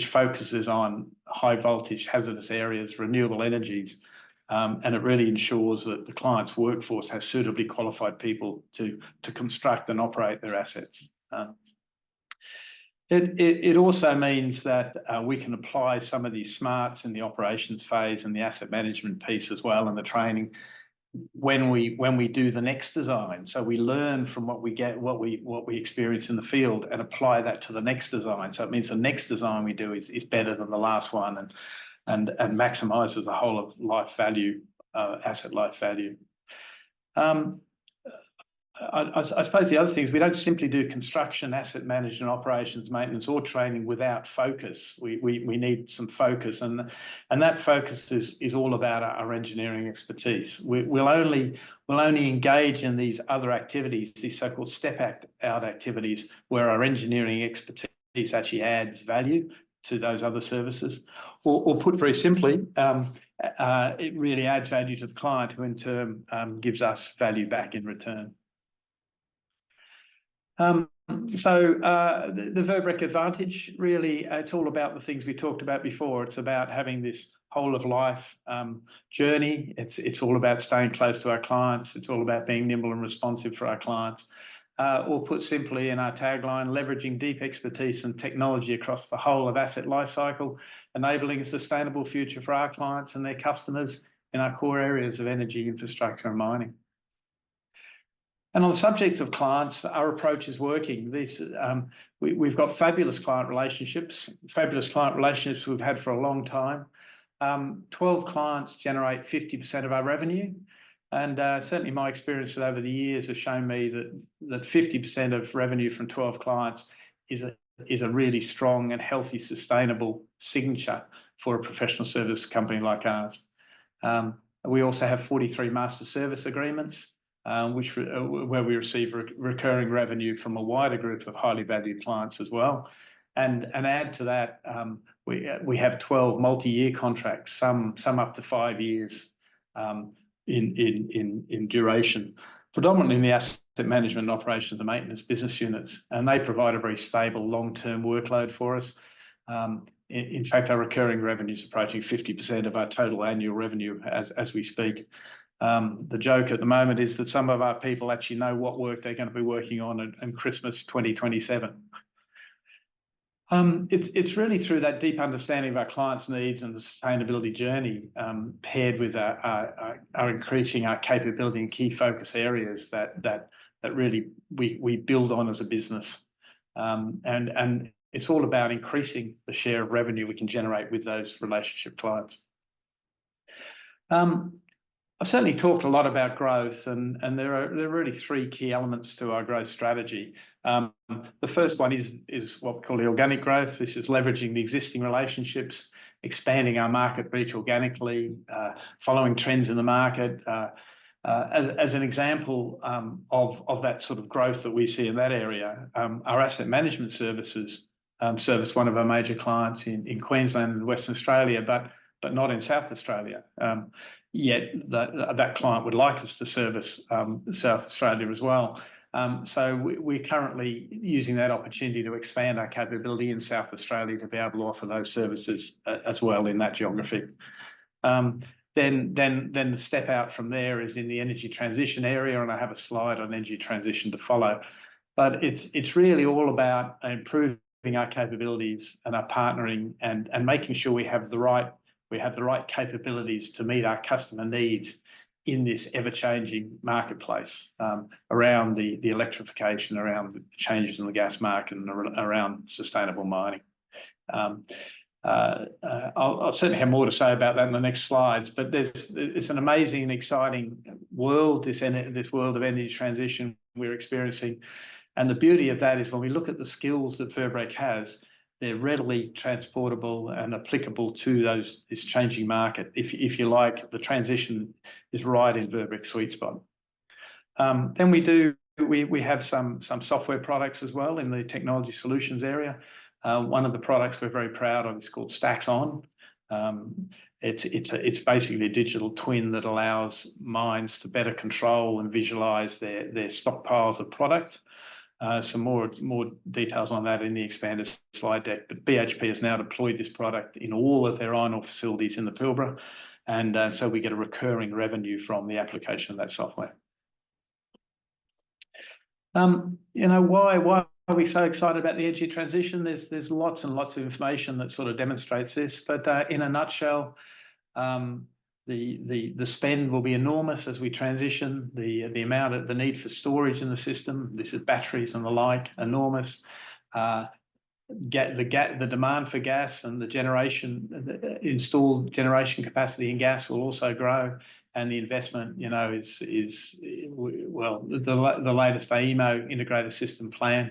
Speaker 3: focuses on high voltage hazardous areas, renewable energies, and it really ensures that the client's workforce has suitably qualified people to construct and operate their assets. It also means that we can apply some of these smarts in the operations phase and the asset management piece as well, and the training when we do the next design. So we learn from what we get, what we experience in the field, and apply that to the next design. So it means the next design we do is better than the last one, and maximises the whole of life value, asset life value. I suppose the other thing is we don't simply do construction, asset management, operations, maintenance, or training without focus. We need some focus, and that focus is all about our engineering expertise. We'll only engage in these other activities, these so-called step-out activities, where our engineering expertise actually adds value to those other services, or put very simply, it really adds value to the client, who in turn gives us value back in return. The Verbrec advantage, really, it's all about the things we talked about before. It's about having this whole of life journey. It's all about staying close to our clients. It's all about being nimble and responsive for our clients. Or put simply in our tagline, leveraging deep expertise and technology across the whole of asset lifecycle, enabling a sustainable future for our clients and their customers in our core areas of energy, infrastructure, and mining. And on the subject of clients, our approach is working. We've got fabulous client relationships we've had for a long time. 12 clients generate 50% of our revenue. And certainly my experiences over the years have shown me that 50% of revenue from 12 clients is a really strong and healthy, sustainable signature for a professional service company like ours. We also have 43 master service agreements, where we receive recurring revenue from a wider group of highly valued clients as well. And add to that, we have 12 multi-year contracts, some up to 5 years in duration, predominantly in the asset management, operations and maintenance business units, and they provide a very stable long-term workload for us. In fact, our recurring revenue is approaching 50% of our total annual revenue as we speak. The joke at the moment is that some of our people actually know what work they're going to be working on in Christmas 2027. It's really through that deep understanding of our clients' needs and the sustainability journey, paired with our increasing our capability in key focus areas that really we build on as a business. And it's all about increasing the share of revenue we can generate with those relationship clients. I've certainly talked a lot about growth, and there are really 3 key elements to our growth strategy. The first one is what we call the organic growth. This is leveraging the existing relationships, expanding our market reach organically, following trends in the market. As an example of that sort of growth that we see in that area, our asset management services service one of our major clients in Queensland and Western Australia, but not in South Australia. Yet that client would like us to service South Australia as well. So we're currently using that opportunity to expand our capability in South Australia to be able to offer those services as well in that geography. Then the step out from there is in the energy transition area, and I have a slide on energy transition to follow. But it's really all about improving our capabilities and our partnering and making sure we have the right capabilities to meet our customer needs in this ever-changing marketplace around the electrification, around the changes in the gas market, and around sustainable mining. I'll certainly have more to say about that in the next slides, but it's an amazing and exciting world, this world of energy transition we're experiencing. And the beauty of that is when we look at the skills that Verbrec has, they're readily transportable and applicable to this changing market. If you like, the transition is right in Verbrec's sweet spot. Then we have some software products as well in the technology solutions area. One of the products we're very proud of is called Stacks On. It's basically a digital twin that allows mines to better control and visualize their stockpiles of product. Some more details on that in the expanded slide deck. But BHP has now deployed this product in all of their iron ore facilities in the Pilbara, and so we get a recurring revenue from the application of that software. Why are we so excited about the energy transition? There's lots and lots of information that sort of demonstrates this, but in a nutshell, the spend will be enormous as we transition. The need for storage in the system, this is batteries and the like, enormous. The demand for gas and the installed generation capacity in gas will also grow, and the investment, is well, the latest AEMO integrated system plan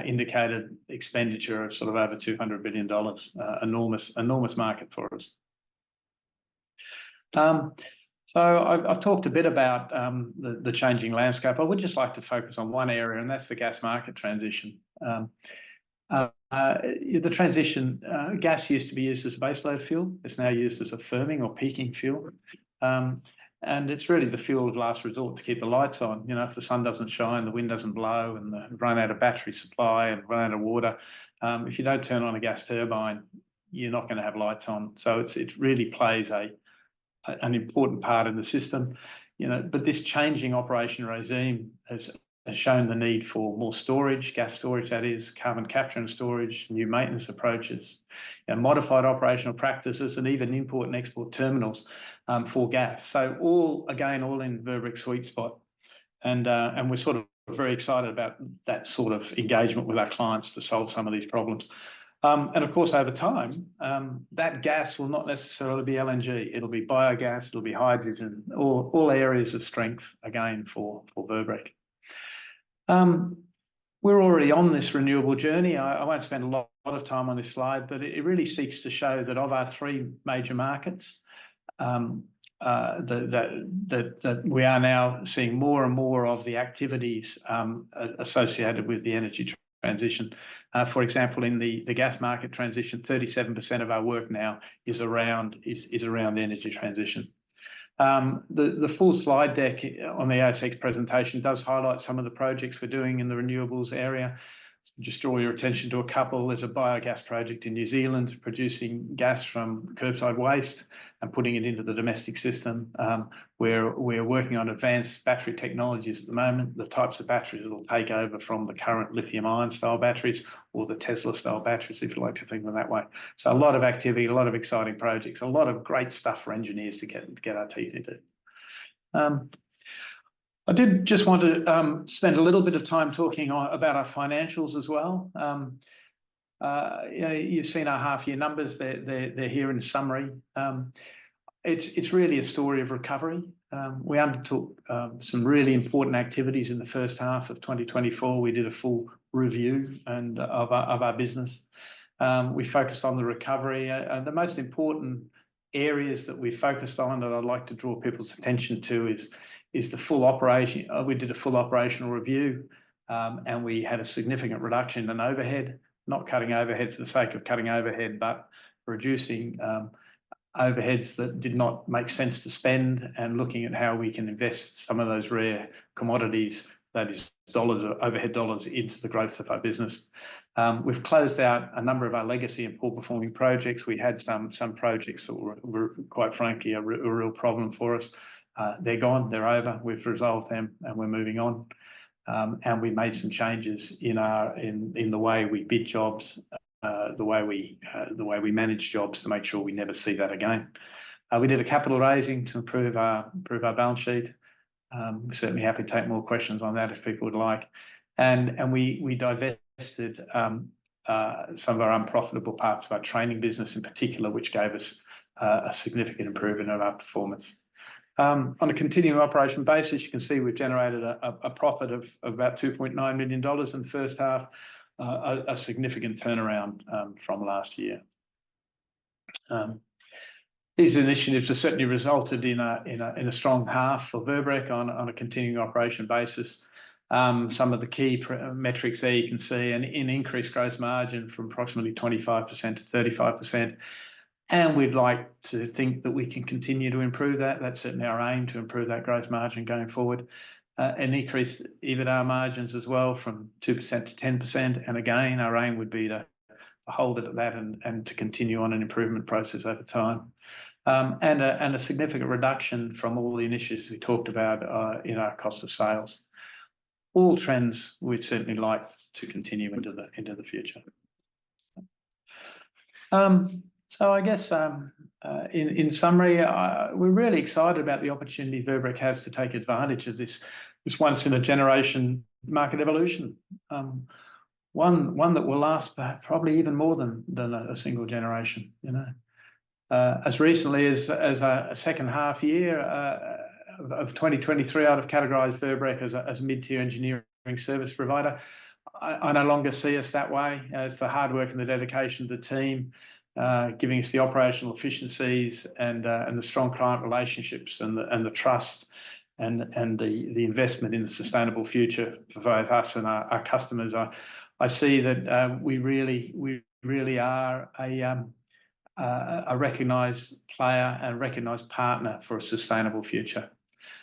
Speaker 3: indicated expenditure of sort of over $200 billion, enormous market for us. So I've talked a bit about the changing landscape. I would just like to focus on one area, and that's the gas market transition. The transition, gas used to be used as a baseload fuel. It's now used as a firming or peaking fuel. And it's really the fuel of last resort to keep the lights on. If the sun doesn't shine, the wind doesn't blow, and run out of battery supply and run out of water, if you don't turn on a gas turbine, you're not going to have lights on. So it really plays an important part in the system. But this changing operation regime has shown the need for more storage, gas storage that is, carbon capture and storage, new maintenance approaches, modified operational practices, and even import and export terminals for gas. So all in Verbrec's sweet spot. And we're sort of very excited about that sort of engagement with our clients to solve some of these problems. And of course, over time, that gas will not necessarily be LNG. It'll be biogas, it'll be hydrogen, all areas of strength, again, for Verbrec. We're already on this renewable journey. I won't spend a lot of time on this slide, but it really seeks to show that of our three major markets, that we are now seeing more and more of the activities associated with the energy transition. For example, in the gas market transition, 37% of our work now is around energy transition. The full slide deck on the ASX presentation does highlight some of the projects we're doing in the renewables area. Just draw your attention to a couple. There's a biogas project in New Zealand producing gas from curbside waste and putting it into the domestic system. We're working on advanced battery technologies at the moment, the types of batteries that will take over from the current lithium-ion style batteries or the Tesla style batteries, if you like to think of them that way. So a lot of activity, a lot of exciting projects, a lot of great stuff for engineers to get our teeth into. I did just want to spend a little bit of time talking about our financials as well. You've seen our half-year numbers. They're here in summary. It's really a story of recovery. We undertook some really important activities in the first half of 2024. We did a full review of our business. We focused on the recovery. The most important areas that we focused on that I'd like to draw people's attention to is the full operation. We did a full operational review, and we had a significant reduction in overhead, not cutting overhead for the sake of cutting overhead, but reducing overheads that did not make sense to spend and looking at how we can invest some of those rare commodities, that is overhead dollars, into the growth of our business. We've closed out a number of our legacy and poor performing projects. We had some projects that were quite frankly a real problem for us. They're gone, they're over, we've resolved them, and we're moving on. And we made some changes in the way we bid jobs, the way we manage jobs to make sure we never see that again. We did a capital raising to improve our balance sheet. We're certainly happy to take more questions on that if people would like. And we divested some of our unprofitable parts of our training business in particular, which gave us a significant improvement of our performance. On a continuing operation basis, you can see we've generated a profit of about $2.9 million in the first half, a significant turnaround from last year. These initiatives have certainly resulted in a strong half for Verbrec on a continuing operation basis. Some of the key metrics there you can see an increased gross margin from approximately 25% to 35%. And we'd like to think that we can continue to improve that. That's certainly our aim, to improve that gross margin going forward. And increased EBITDA margins as well from 2% to 10%. And again, our aim would be to hold it at that and to continue on an improvement process over time. And a significant reduction from all the initiatives we talked about in our cost of sales. All trends we'd certainly like to continue into the future. So I guess in summary, we're really excited about the opportunity Verbrec has to take advantage of this once in a generation market evolution. One that will last probably even more than a single generation. As recently as a second half year of 2023, I'd have categorised Verbrec as a mid-tier engineering service provider. I no longer see us that way. It's the hard work and the dedication of the team, giving us the operational efficiencies and the strong client relationships and the trust and the investment in the sustainable future for both us and our customers. I see that we really are a recognised player and a recognised partner for a sustainable future.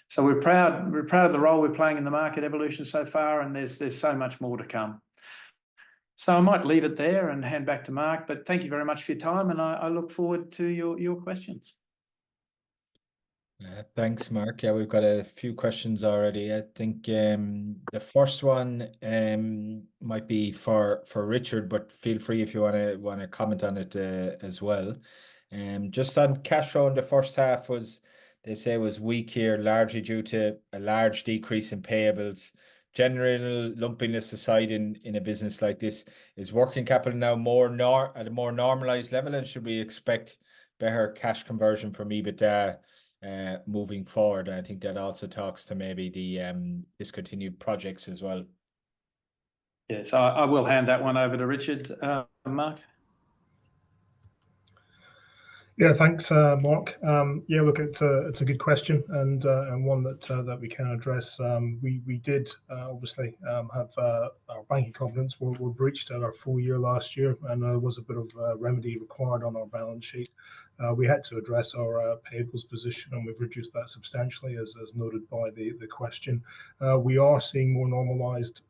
Speaker 3: So we're proud of the role we're playing in the market evolution so far, and there's so much more to come. So I might leave it there and hand back to Mark, but thank you very much for your time, and I look forward to your questions.
Speaker 1: Thanks, Mark. Yeah, we've got a few questions already. I think the first one might be for Richard, but feel free if you want to comment on it as well. Just on cash flow in the first half they say was weak here, largely due to a large decrease in payables. General lumpiness aside, in a business like this, is working capital now at a more normalized level, and should we expect better cash conversion from EBITDA moving forward? And I think that also talks to maybe the discontinued projects as well.
Speaker 3: Yes, I will hand that one over to Richard. Mark.
Speaker 4: Yeah, thanks, Mark. Yeah, look, it's a good question and one that we can address. We did obviously have our banking covenants were breached at our full year last year, and there was a bit of remedy required on our balance sheet. We had to address our payables position, and we've reduced that substantially, as noted by the question. We are seeing more normalised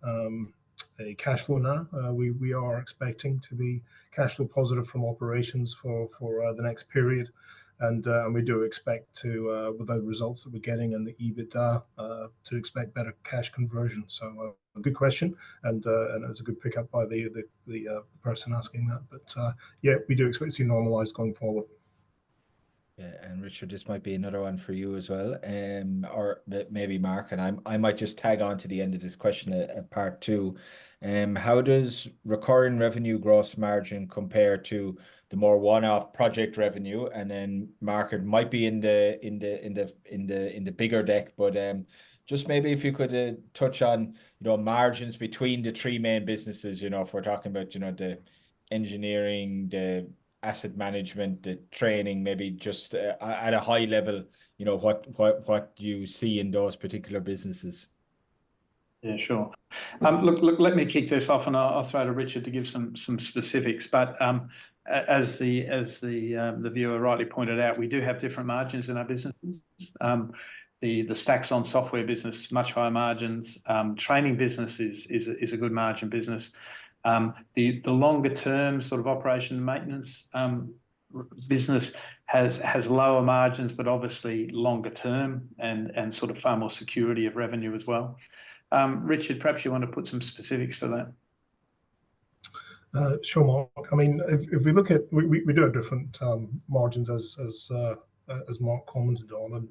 Speaker 4: cash flow now. We are expecting to be cash flow positive from operations for the next period, and we do expect to, with the results that we're getting and the EBITDA, to expect better cash conversion. So a good question, and it's a good pickup by the person asking that. But yeah, we do expect to see normalised going forward.
Speaker 1: Yeah, and Richard, this might be another one for you as well, or maybe Mark, and I might just tag on to the end of this question at part two. How does recurring revenue gross margin compare to the more one-off project revenue? And then Mark, it might be in the bigger deck, but just maybe if you could touch on margins between the three main businesses. If we're talking about the engineering, the asset management, the training, maybe just at a high level, what you see in those particular businesses.
Speaker 3: Yeah, sure. Look, let me kick this off, and I'll throw to Richard to give some specifics. But as the viewer rightly pointed out, we do have different margins in our businesses. The stacks on software business, much higher margins. Training business is a good margin business. The longer term sort of operation and maintenance business has lower margins, but obviously longer term and sort of far more security of revenue as well. Richard, perhaps you want to put some specifics to
Speaker 4: that. Sure, Mark. I mean, if we look at, we do have different margins as as Mark commented on,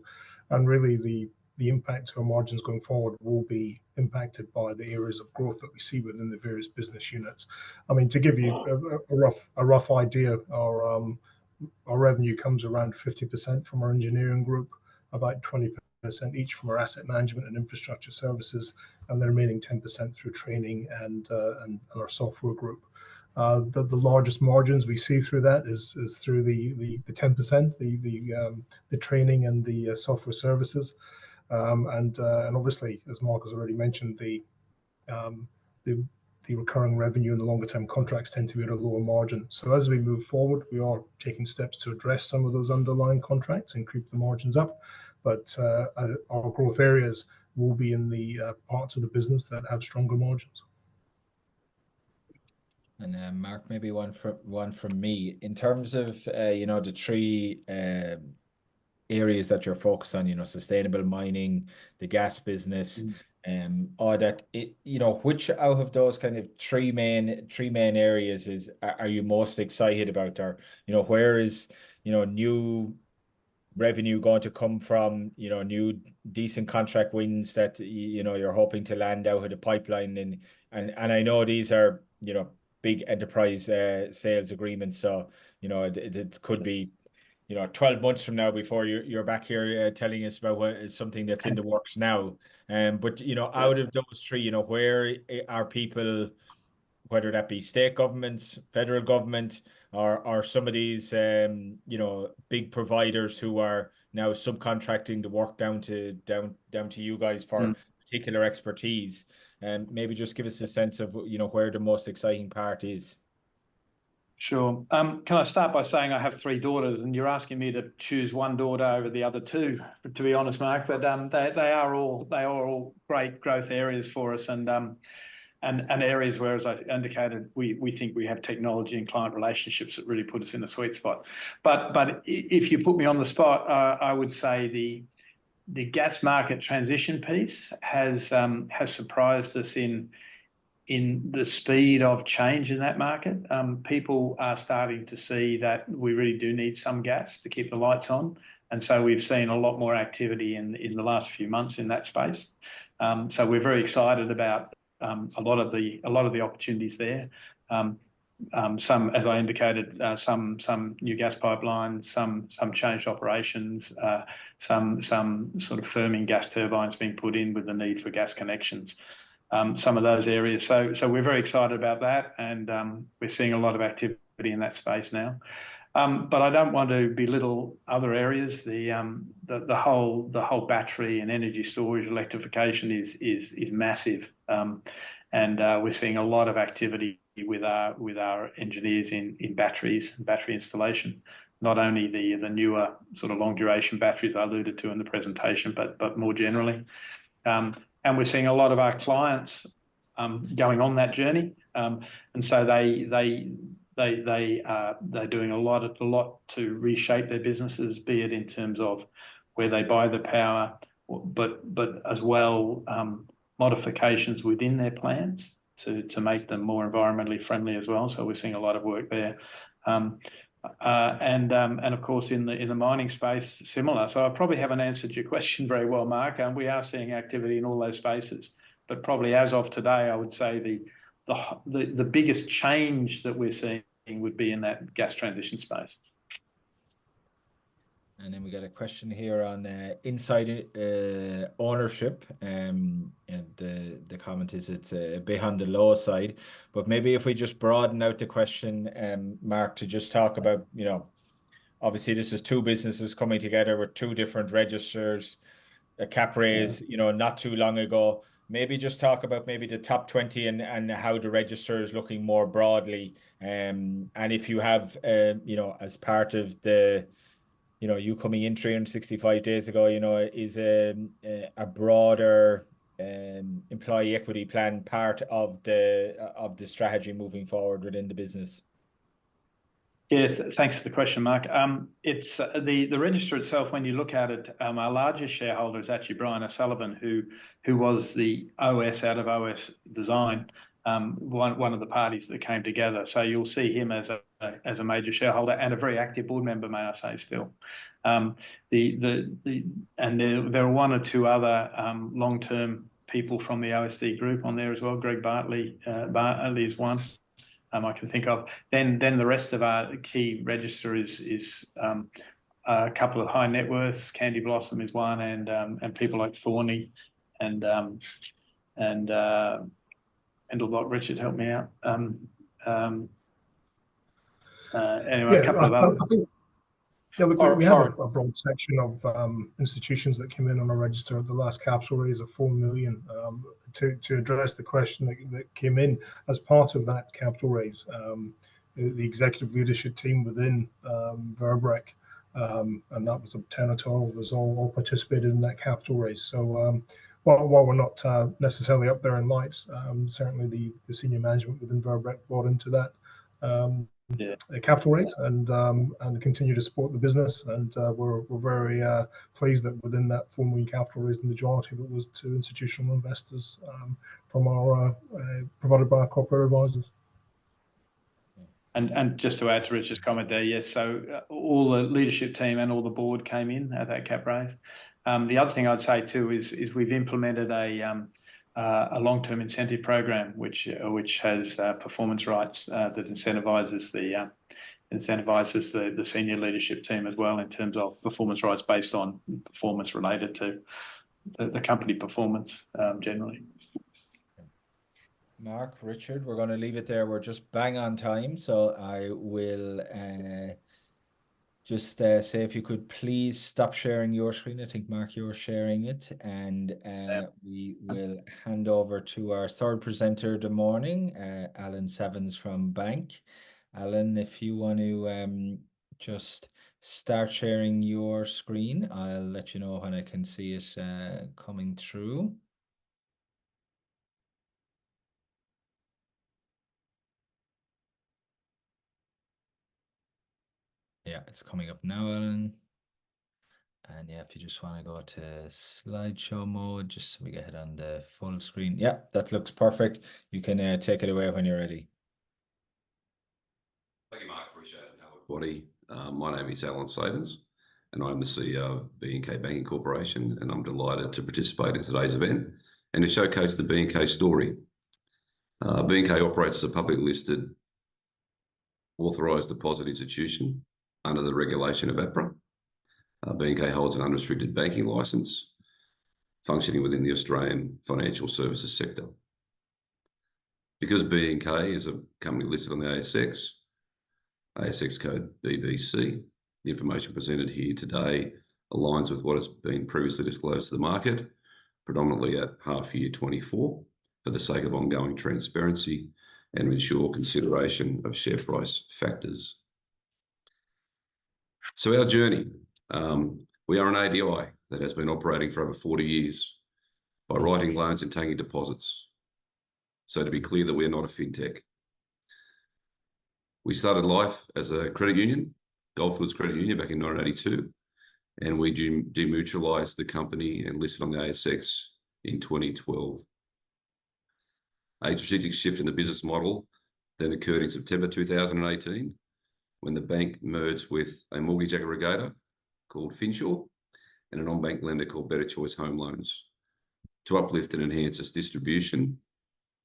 Speaker 4: and really the impact to our margins going forward will be impacted by the areas of growth that we see within the various business units. I mean, to give you a rough idea, our revenue comes around 50% from our engineering group, about 20% each from our asset management and infrastructure services, and the remaining 10% through training and our software group. The largest margins we see through that is through the 10%, the training and the software services, and obviously, as Mark has already mentioned, the recurring revenue and the longer term contracts tend to be at a lower margin. So as we move forward, we are taking steps to address some of those underlying contracts and creep the margins up. But our growth areas will be in the parts of the business that have stronger margins.
Speaker 1: And Mark, maybe one from me in terms of the three areas that you're focused on, sustainable mining, the gas business, or that which out of those kind of three main areas are you most excited about, or where is new revenue going to come from, new decent contract wins that you're hoping to land out of the pipeline, and I know these are big enterprise sales agreements, so it could be 12 months from now before you're back here telling us about what is something that's in the works now. But out of those three, where are people, whether that be state governments, federal government, or some of these big providers who are now subcontracting the work down to you guys for particular expertise, and maybe just give us a sense of where the most exciting part is.
Speaker 3: Sure. Can I start by saying I have three daughters, and you're asking me to choose one daughter over the other two, to be honest, Mark. But they are all great growth areas for us, and areas where, as I indicated, we think we have technology and client relationships that really put us in the sweet spot. But if you put me on the spot, I would say the gas market transition piece has surprised us in the speed of change in that market. People are starting to see that we really do need some gas to keep the lights on, and so we've seen a lot more activity in the last few months in that space. So we're very excited about a lot of the opportunities there. Some, as I indicated, some new gas pipelines, some changed operations, some sort of firming gas turbines being put in with the need for gas connections. Some of those areas. So we're very excited about that, and we're seeing a lot of activity in that space now. But I don't want to belittle other areas. The whole battery and energy storage electrification is massive, and we're seeing a lot of activity with our engineers in batteries and battery installation. Not only the newer sort of long duration batteries I alluded to in the presentation, but more generally. And we're seeing a lot of our clients going on that journey, and so they're doing a lot to reshape their businesses, be it in terms of where they buy the power, but as well modifications within their plants to make them more environmentally friendly as well. So we're seeing a lot of work there. And of course in the mining space, similar. So I probably haven't answered your question very well, Mark. And we are seeing activity in all those spaces, but probably as of today, I would say the biggest change that we're seeing would be in that gas transition space.
Speaker 1: And then we got a question here on inside ownership, and the comment is it's a bit on the low side, but maybe if we just broaden out the question, Mark, to just talk about, obviously this is two businesses coming together with two different registers, a cap raise, not too long ago. Maybe just talk about maybe the top 20 and how the register is looking more broadly, and if you have, as part of the you coming in 365 days ago, is a broader employee equity plan part of the strategy moving forward within the business?
Speaker 3: Yeah, thanks for the question, Mark. It's the register itself. When you look at it, our largest shareholder is actually Brian O'Sullivan, who was the OS out of OS Design, one of the parties that came together. So you'll see him as a major shareholder and a very active board member, may I say, still. And there are one or two other long-term people from the OSD group on there as well. Greg Bartley is one I can think of. Then the rest of our key register is a couple of high net worths. Candy Blossom is one, and people like Thorney and Richard, help me out. Anyway,
Speaker 4: yeah,
Speaker 3: a couple of others.
Speaker 4: I think, yeah, look, we have a broad section of institutions that came in on our register at the last capital raise of 4 million to address the question that came in as part of that capital raise. The executive leadership team within Verbrec, and that was 10 or 12 of us all participated in that capital raise. So while we're not necessarily up there in lights, certainly the senior management within Verbrec bought into that capital raise and continue to support the business. And we're very pleased that within that 4 million capital raise, the majority of it was to institutional investors from our provided by our corporate advisors.
Speaker 3: And just to add to Richard's comment there, yes, so all the leadership team and all the board came in at that cap raise. The other thing I'd say too is we've implemented a long-term incentive program which has performance rights that incentivises the senior leadership team as well in terms of performance rights based on performance related to the company performance generally.
Speaker 1: Mark, Richard, we're going to leave it there. We're just bang on time, so I will just say if you could please stop sharing your screen. I think, Mark, you're sharing it, and we will hand over to our third presenter of the morning, Allan Savins from Bank. Allan, if you want to just start sharing your screen, I'll let you know when I can see it coming through. Yeah, it's coming up now, Allan. And yeah, if you just want to go to slideshow mode, just so we get it on the full screen. Yeah, that looks perfect. You can take it away when you're ready.
Speaker 5: Thank you, Mark. Appreciate it. Hello, everybody. My name is Allan Savins, and I'm the CEO of B&K Banking Corporation, and I'm delighted to participate in today's event and to showcase the B&K story. B&K operates as a publicly listed authorised deposit institution under the regulation of APRA. B&K holds an unrestricted banking licence, functioning within the Australian financial services sector. Because B&K is a company listed on the ASX code BBC, the information presented here today aligns with what has been previously disclosed to the market, predominantly at half year 24, for the sake of ongoing transparency and to ensure consideration of share price factors. So our journey, we are an ADI that has been operating for over 40 years by writing loans and taking deposits. So to be clear that we are not a fintech. We started life as a credit union, Goldfields Credit Union, back in 1982, and we demutualised the company and listed on the ASX in 2012. A strategic shift in the business model then occurred in September 2018, when the bank merged with a mortgage aggregator called Finsure and a non-bank lender called Better Choice Home Loans to uplift and enhance its distribution,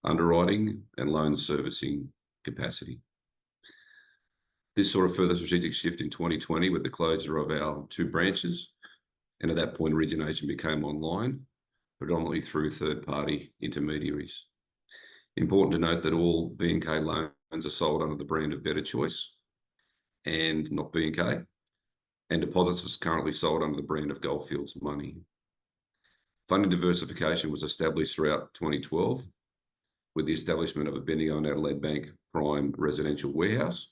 Speaker 5: underwriting and loan servicing capacity. This saw a further strategic shift in 2020 with the closure of our 2 branches, and at that point origination became online, predominantly through third-party intermediaries. Important to note that all B&K loans are sold under the brand of Better Choice and not B&K, and deposits are currently sold under the brand of Goldfields Money. Funding diversification was established throughout 2012 with the establishment of a BEO and Adelaide Bank prime residential warehouse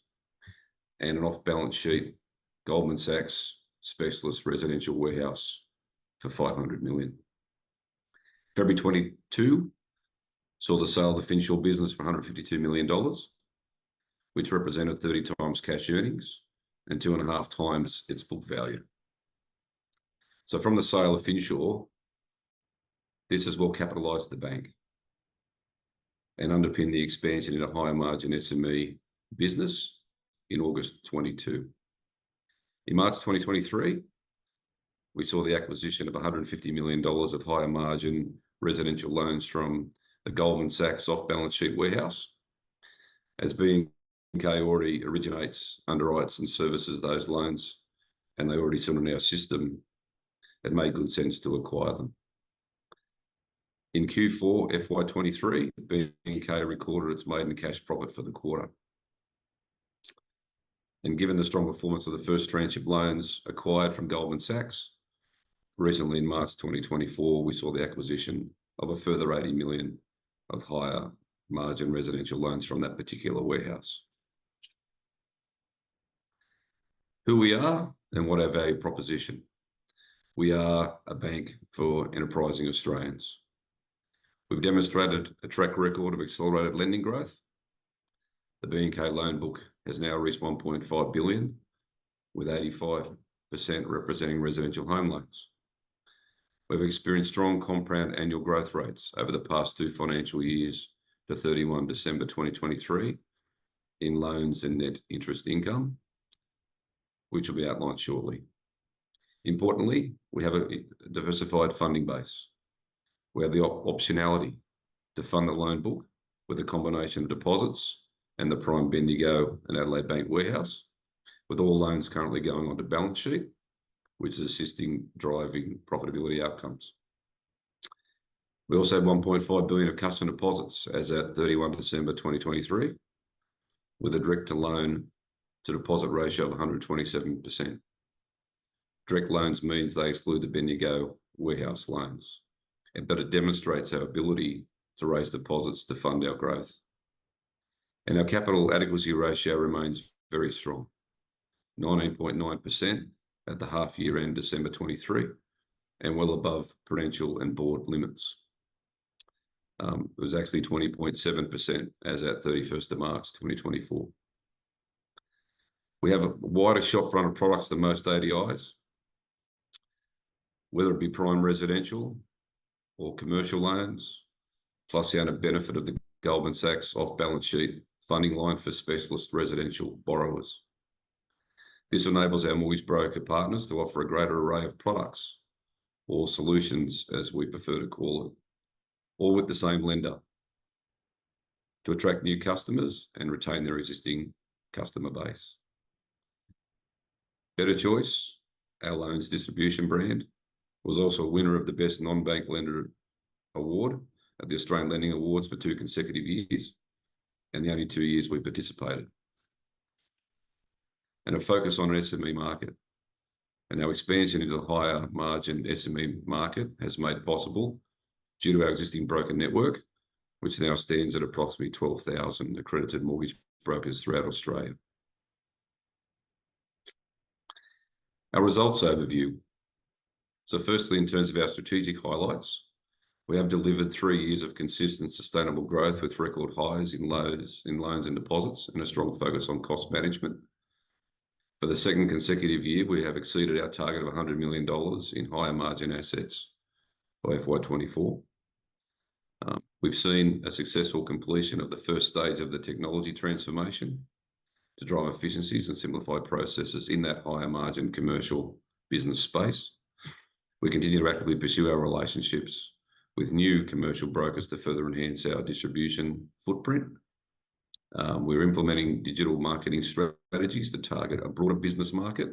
Speaker 5: and an off-balance sheet Goldman Sachs specialist residential warehouse for 500 million. February 22 saw the sale of the Finsure business for $152 million, which represented 30 times cash earnings and 2.5 times its book value. So from the sale of Finsure, this has well capitalised the bank. and underpinned the expansion in a higher margin SME business in August 22. In March 2023, we saw the acquisition of $150 million of higher margin residential loans from the Goldman Sachs off-balance sheet warehouse. As B&K already originates, underwrites and services those loans, and they already sit in our system, it made good sense to acquire them. In Q4 FY23, B&K recorded its maiden cash profit for the quarter. And given the strong performance of the first tranche of loans acquired from Goldman Sachs, recently in March 2024, we saw the acquisition of a further 80 million of higher margin residential loans from that particular warehouse. Who we are and what our value proposition. We are a bank for enterprising Australians. We've demonstrated a track record of accelerated lending growth. The B&K loan book has now reached 1.5 billion, with 85% representing residential home loans. We've experienced strong compound annual growth rates over the past 2 financial years to 31 December 2023 in loans and net interest income, which will be outlined shortly. Importantly, we have a diversified funding base. We have the optionality to fund the loan book with a combination of deposits and the prime Bendigo and Adelaide Bank warehouse, with all loans currently going onto balance sheet, which is assisting driving profitability outcomes. We also have 1.5 billion of customer deposits as at 31 December 2023, with a direct to loan to deposit ratio of 127%. Direct loans means they exclude the Bendigo warehouse loans, but it demonstrates our ability to raise deposits to fund our growth. And our capital adequacy ratio remains very strong, 19.9% at the half year end December 23, and well above prudential and board limits. It was actually 20.7% as at 31st of March 2024. We have a wider shop front of products than most ADIs, whether it be prime residential or commercial loans, plus the added benefit of the Goldman Sachs off-balance sheet funding line for specialist residential borrowers. This enables our mortgage broker partners to offer a greater array of products, or solutions as we prefer to call it, or with the same lender, to attract new customers and retain their existing customer base. Better Choice, our loans distribution brand, was also a winner of the Best Non-Bank Lender Award at the Australian Lending Awards for 2 consecutive years, and the only 2 years we participated. And a focus on an SME market. And our expansion into the higher margin SME market has made possible due to our existing broker network, which now stands at approximately 12,000 accredited mortgage brokers throughout Australia. Our results overview. So firstly, in terms of our strategic highlights, we have delivered 3 years of consistent sustainable growth with record highs in loans and deposits and a strong focus on cost management. For the second consecutive year, we have exceeded our target of $100 million in higher margin assets by FY24. We've seen a successful completion of the first stage of the technology transformation to drive efficiencies and simplify processes in that higher margin commercial business space. We continue to actively pursue our relationships with new commercial brokers to further enhance our distribution footprint. We're implementing digital marketing strategies to target a broader business market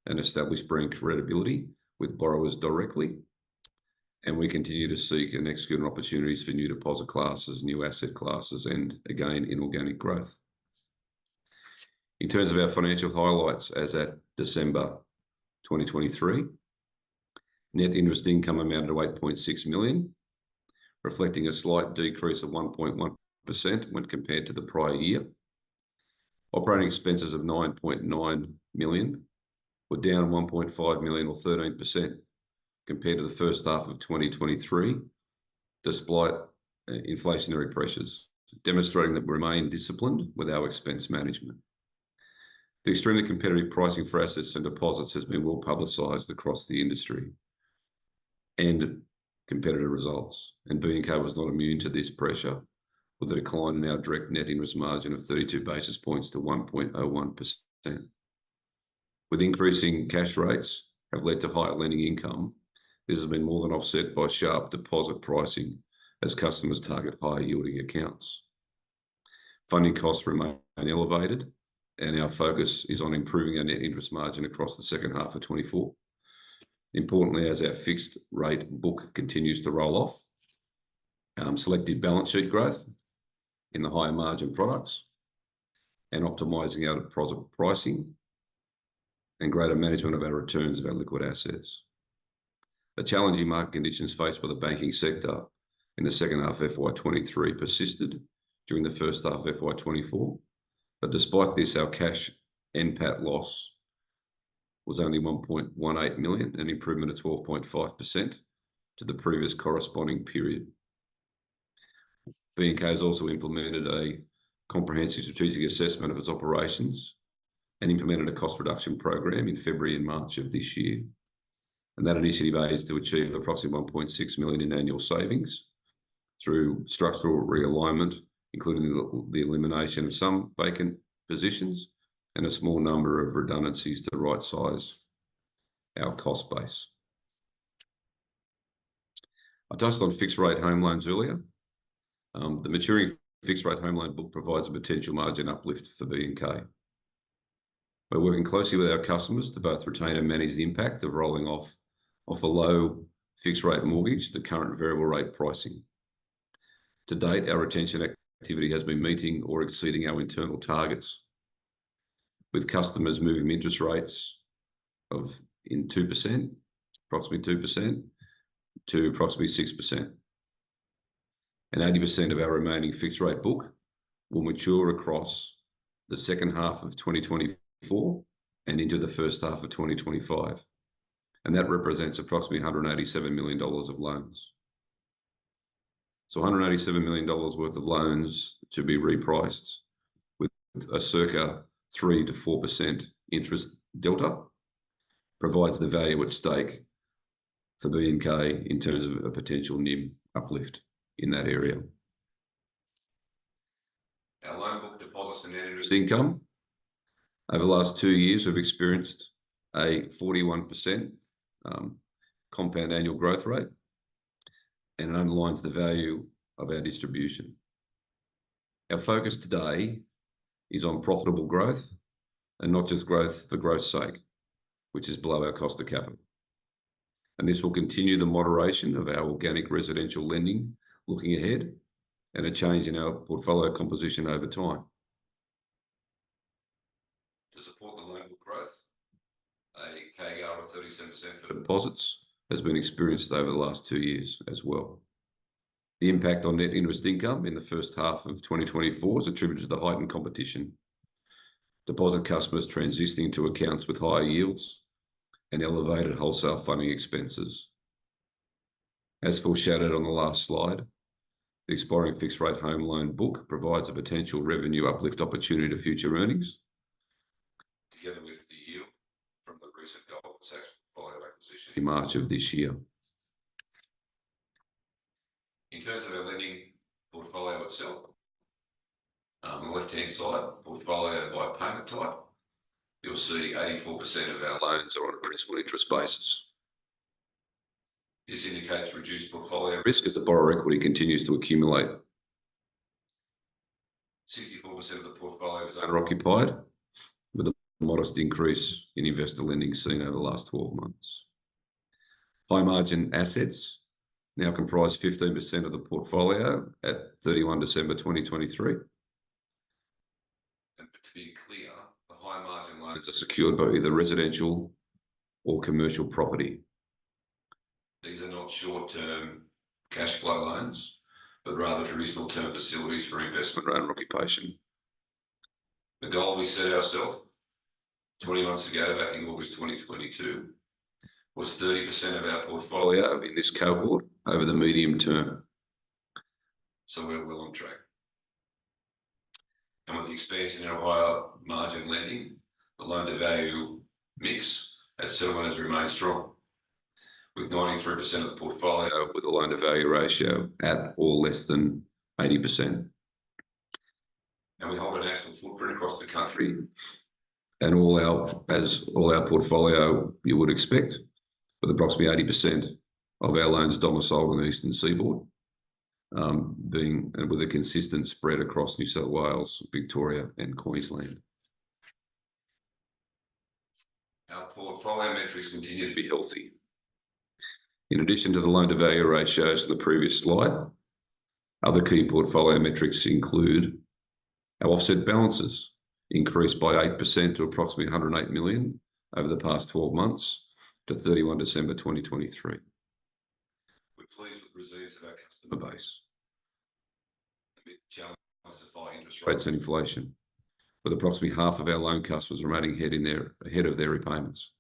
Speaker 5: and establish brand credibility with borrowers directly. And we continue to seek and execute opportunities for new deposit classes, new asset classes, and again, inorganic growth. In terms of our financial highlights as at December 2023, net interest income amounted to 8.6 million, reflecting a slight decrease of 1.1% when compared to the prior year. Operating expenses of 9.9 million were down 1.5 million or 13% compared to the first half of 2023, despite inflationary pressures, demonstrating that we remain disciplined with our expense management. The extremely competitive pricing for assets and deposits has been well publicised across the industry and competitor results, and B&K was not immune to this pressure, with a decline in our direct net interest margin of 32 basis points to 1.01%. With increasing cash rates have led to higher lending income, this has been more than offset by sharp deposit pricing as customers target higher yielding accounts. Funding costs remain elevated, and our focus is on improving our net interest margin across the second half of 24. Importantly, as our fixed rate book continues to roll off, selective balance sheet growth in the higher margin products and optimising our deposit pricing and greater management of our returns of our liquid assets. The challenging market conditions faced by the banking sector in the second half of FY23 persisted during the first half of FY24, but despite this, our cash NPAT loss was only 1.18 million, an improvement of 12.5% to the previous corresponding period. B&K has also implemented a comprehensive strategic assessment of its operations and implemented a cost reduction program in February and March of this year. And that initiative aims to achieve approximately 1.6 million in annual savings through structural realignment, including the elimination of some vacant positions and a small number of redundancies to right-size our cost base. I touched on fixed-rate home loans earlier. The maturing fixed-rate home loan book provides a potential margin uplift for B&K. We're working closely with our customers to both retain and manage the impact of rolling off a low fixed-rate mortgage to current variable rate pricing. To date, our retention activity has been meeting or exceeding our internal targets, with customers moving interest rates of approximately 2%, to approximately 6%. And 80% of our remaining fixed rate book will mature across the second half of 2024 and into the first half of 2025. And that represents approximately $187 million of loans. So $187 million worth of loans to be repriced with a circa 3 to 4% interest delta provides the value at stake for B&K in terms of a potential NIM uplift in that area. Our loan book deposits and net interest income over the last 2 years have experienced a 41% compound annual growth rate, and it underlines the value of our distribution. Our focus today is on profitable growth and not just growth for growth's sake, which is below our cost of capital. And this will continue the moderation of our organic residential lending looking ahead and a change in our portfolio composition over time. To support the loan book growth, a CAGR of 37% for deposits has been experienced over the last 2 years as well. The impact on net interest income in the first half of 2024 is attributed to the heightened competition, deposit customers transitioning to accounts with higher yields, and elevated wholesale funding expenses. As foreshadowed on the last slide, the expiring fixed rate home loan book provides a potential revenue uplift opportunity to future earnings, together with the yield from the recent Goldman Sachs portfolio acquisition in March of this year. In terms of our lending portfolio itself, on the left-hand side, portfolio by payment type, you'll see 84% of our loans are on a principal interest basis. This indicates reduced portfolio risk as the borrower equity continues to accumulate. 64% of the portfolio is owner-occupied, with a modest increase in investor lending seen over the last 12 months. High-margin assets now comprise 15% of the portfolio at 31 December 2023. And to be clear, the high-margin loans are secured by either residential or commercial property. These are not short-term cash flow loans, but rather traditional term facilities for investment or owner-occupation. The goal we set ourselves 20 months ago, back in August 2022, was 30% of our portfolio in this cohort over the medium term. So we're well on track. And with the expansion of higher margin lending, the loan-to-value mix at settlement has remained strong, with 93% of the portfolio with a loan-to-value ratio at or less than 80%. and we hold a national footprint across the country. And all our portfolio, you would expect, with approximately 80% of our loans domiciled on the eastern seaboard, with a consistent spread across New South Wales, Victoria, and Queensland. Our portfolio metrics continue to be healthy. In addition to the loan-to-value ratios of the previous slide, other key portfolio metrics include our offset balances increased by 8% to approximately 108 million over the past 12 months to 31 December 2023. We're pleased with the resilience of our customer base amid the challenges of high interest rates and inflation, with approximately half of our loan customers remaining ahead of their repayments.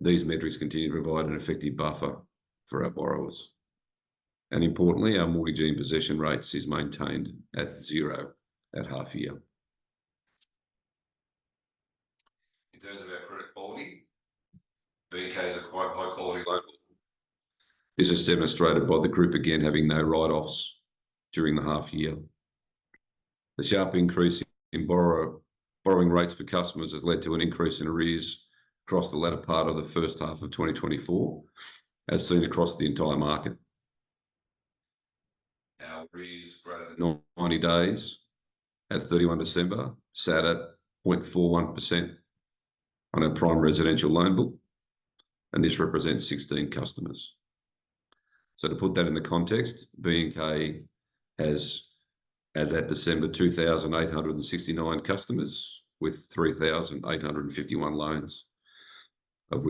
Speaker 5: These metrics continue to provide an effective buffer for our borrowers. And importantly, our mortgage in possession rates is maintained at 0 at half year. In terms of our credit quality, BK has a quite high quality loan book. This is demonstrated by the group again having no write-offs during the half year. The sharp increase in borrowing rates for customers has led to an increase in arrears across the latter part of the first half of 2024, as seen across the entire market. Our arrears greater than 90 days at 31 December sat at 0.41% on our prime residential loan book, and this represents 16 customers. So to put that in the context, B&K has, as at December, 2,869 customers with 3,851 loans, of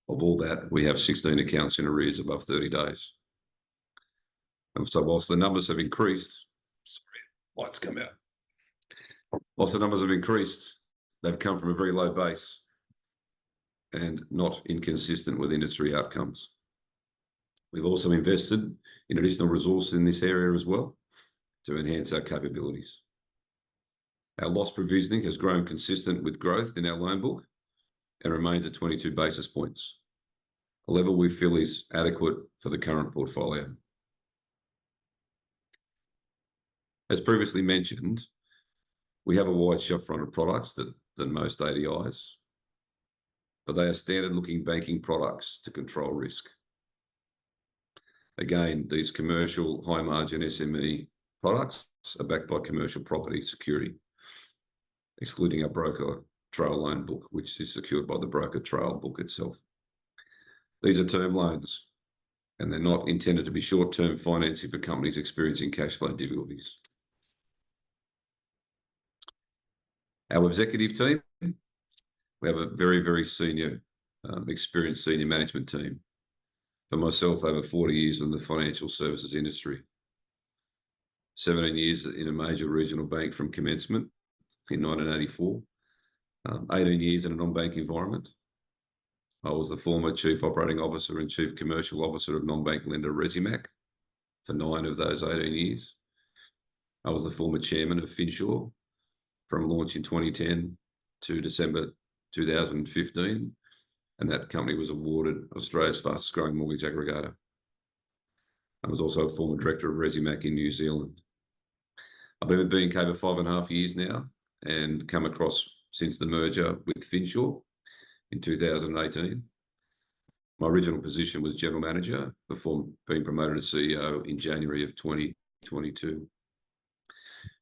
Speaker 5: all that, we have 16 accounts in arrears above 30 days. And so whilst the numbers have increased, lights come out. Whilst the numbers have increased, they've come from a very low base and not inconsistent with industry outcomes. We've also invested in additional resources in this area as well to enhance our capabilities. Our loss provisioning has grown consistent with growth in our loan book and remains at 22 basis points, a level we feel is adequate for the current portfolio. As previously mentioned, we have a wide shelf front of products than most ADIs, but they are standard-looking banking products to control risk. Again, these commercial high-margin SME products are backed by commercial property security, excluding our broker trail loan book, which is secured by the broker trail book itself. These are term loans, and they're not intended to be short-term financing for companies experiencing cash flow difficulties. Our executive team, we have a very, very senior, experienced senior management team. For myself, over 40 years in the financial services industry, 17 years in a major regional bank from commencement in 1984, 18 years in a non-bank environment. I was the former Chief Operating Officer and Chief Commercial Officer of non-bank lender Resimac for 9 of those 18 years. I was the former Chairman of Finsure from launch in 2010 to December 2015, and that company was awarded Australia's fastest growing mortgage aggregator. I was also a former Director of Resimac in New Zealand. I've been with B&K for 5.5 years now and come across since the merger with Finsure in 2018. My original position was General Manager before being promoted to CEO in January of 2022.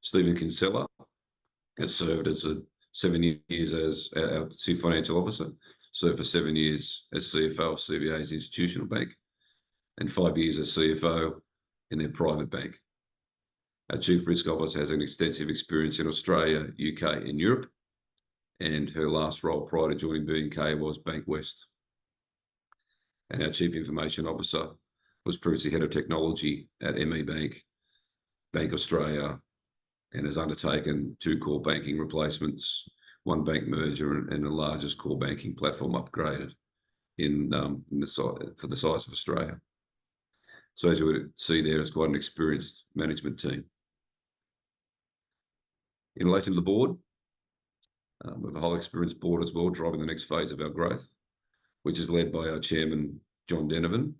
Speaker 5: Stephen Kinsella has served as 7 years as our Chief Financial Officer, served for 7 years as CFO of CBA's Institutional Bank, and 5 years as CFO in their private bank. Our Chief Risk Officer has an extensive experience in Australia, UK, and Europe, and her last role prior to joining B&K was Bank West. And our Chief Information Officer was previously Head of Technology at ME Bank, Bank Australia, and has undertaken 2 core banking replacements, 1 bank merger, and the largest core banking platform upgraded for the size of Australia. So as you would see there, it's quite an experienced management team. In relation to the board, we have a whole experienced board as well, driving the next phase of our growth, which is led by our Chairman, John Denovan,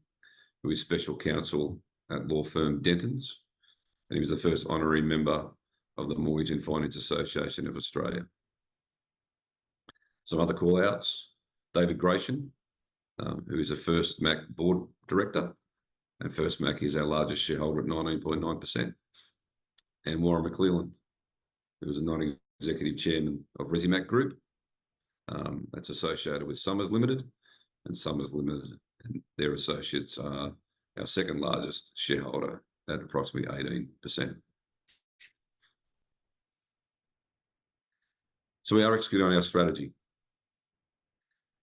Speaker 5: who is Special Counsel at law firm Dentons, and he was the first honorary member of the Mortgage and Finance Association of Australia. Some other call-outs: David Gratian, who is a First Mac board director, and First Mac is our largest shareholder at 19.9%, and Warren McClelland, who is a non-executive chairman of Resimac Group, that's associated with Summers Limited, and Summers Limited and their associates are our second largest shareholder at approximately 18%. So we are executing on our strategy.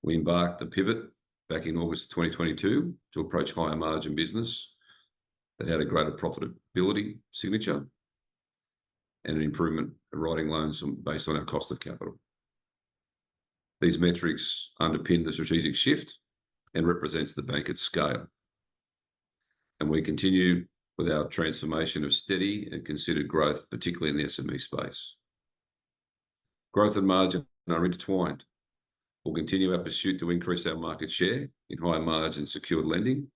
Speaker 5: We embarked a pivot back in August 2022 to approach higher margin business that had a greater profitability signature and an improvement of writing loans based on our cost of capital. These metrics underpin the strategic shift and represents the bank at scale. And we continue with our transformation of steady and considered growth, particularly in the SME space. Growth and margin are intertwined. We'll continue our pursuit to increase our market share in higher margin secured lending.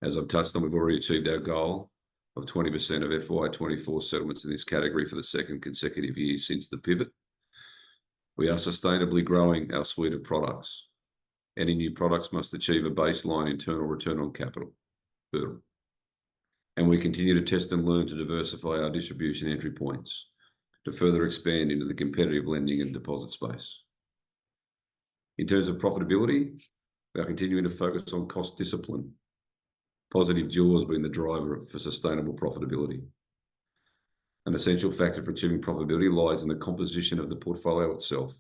Speaker 5: As I've touched on, we've already achieved our goal of 20% of FY24 settlements in this category for the second consecutive year since the pivot. We are sustainably growing our suite of products. Any new products must achieve a baseline internal return on capital hurdle. And we continue to test and learn to diversify our distribution entry points to further expand into the competitive lending and deposit space. In terms of profitability, we are continuing to focus on cost discipline. Positive jaws being the driver for sustainable profitability. An essential factor for achieving profitability lies in the composition of the portfolio itself.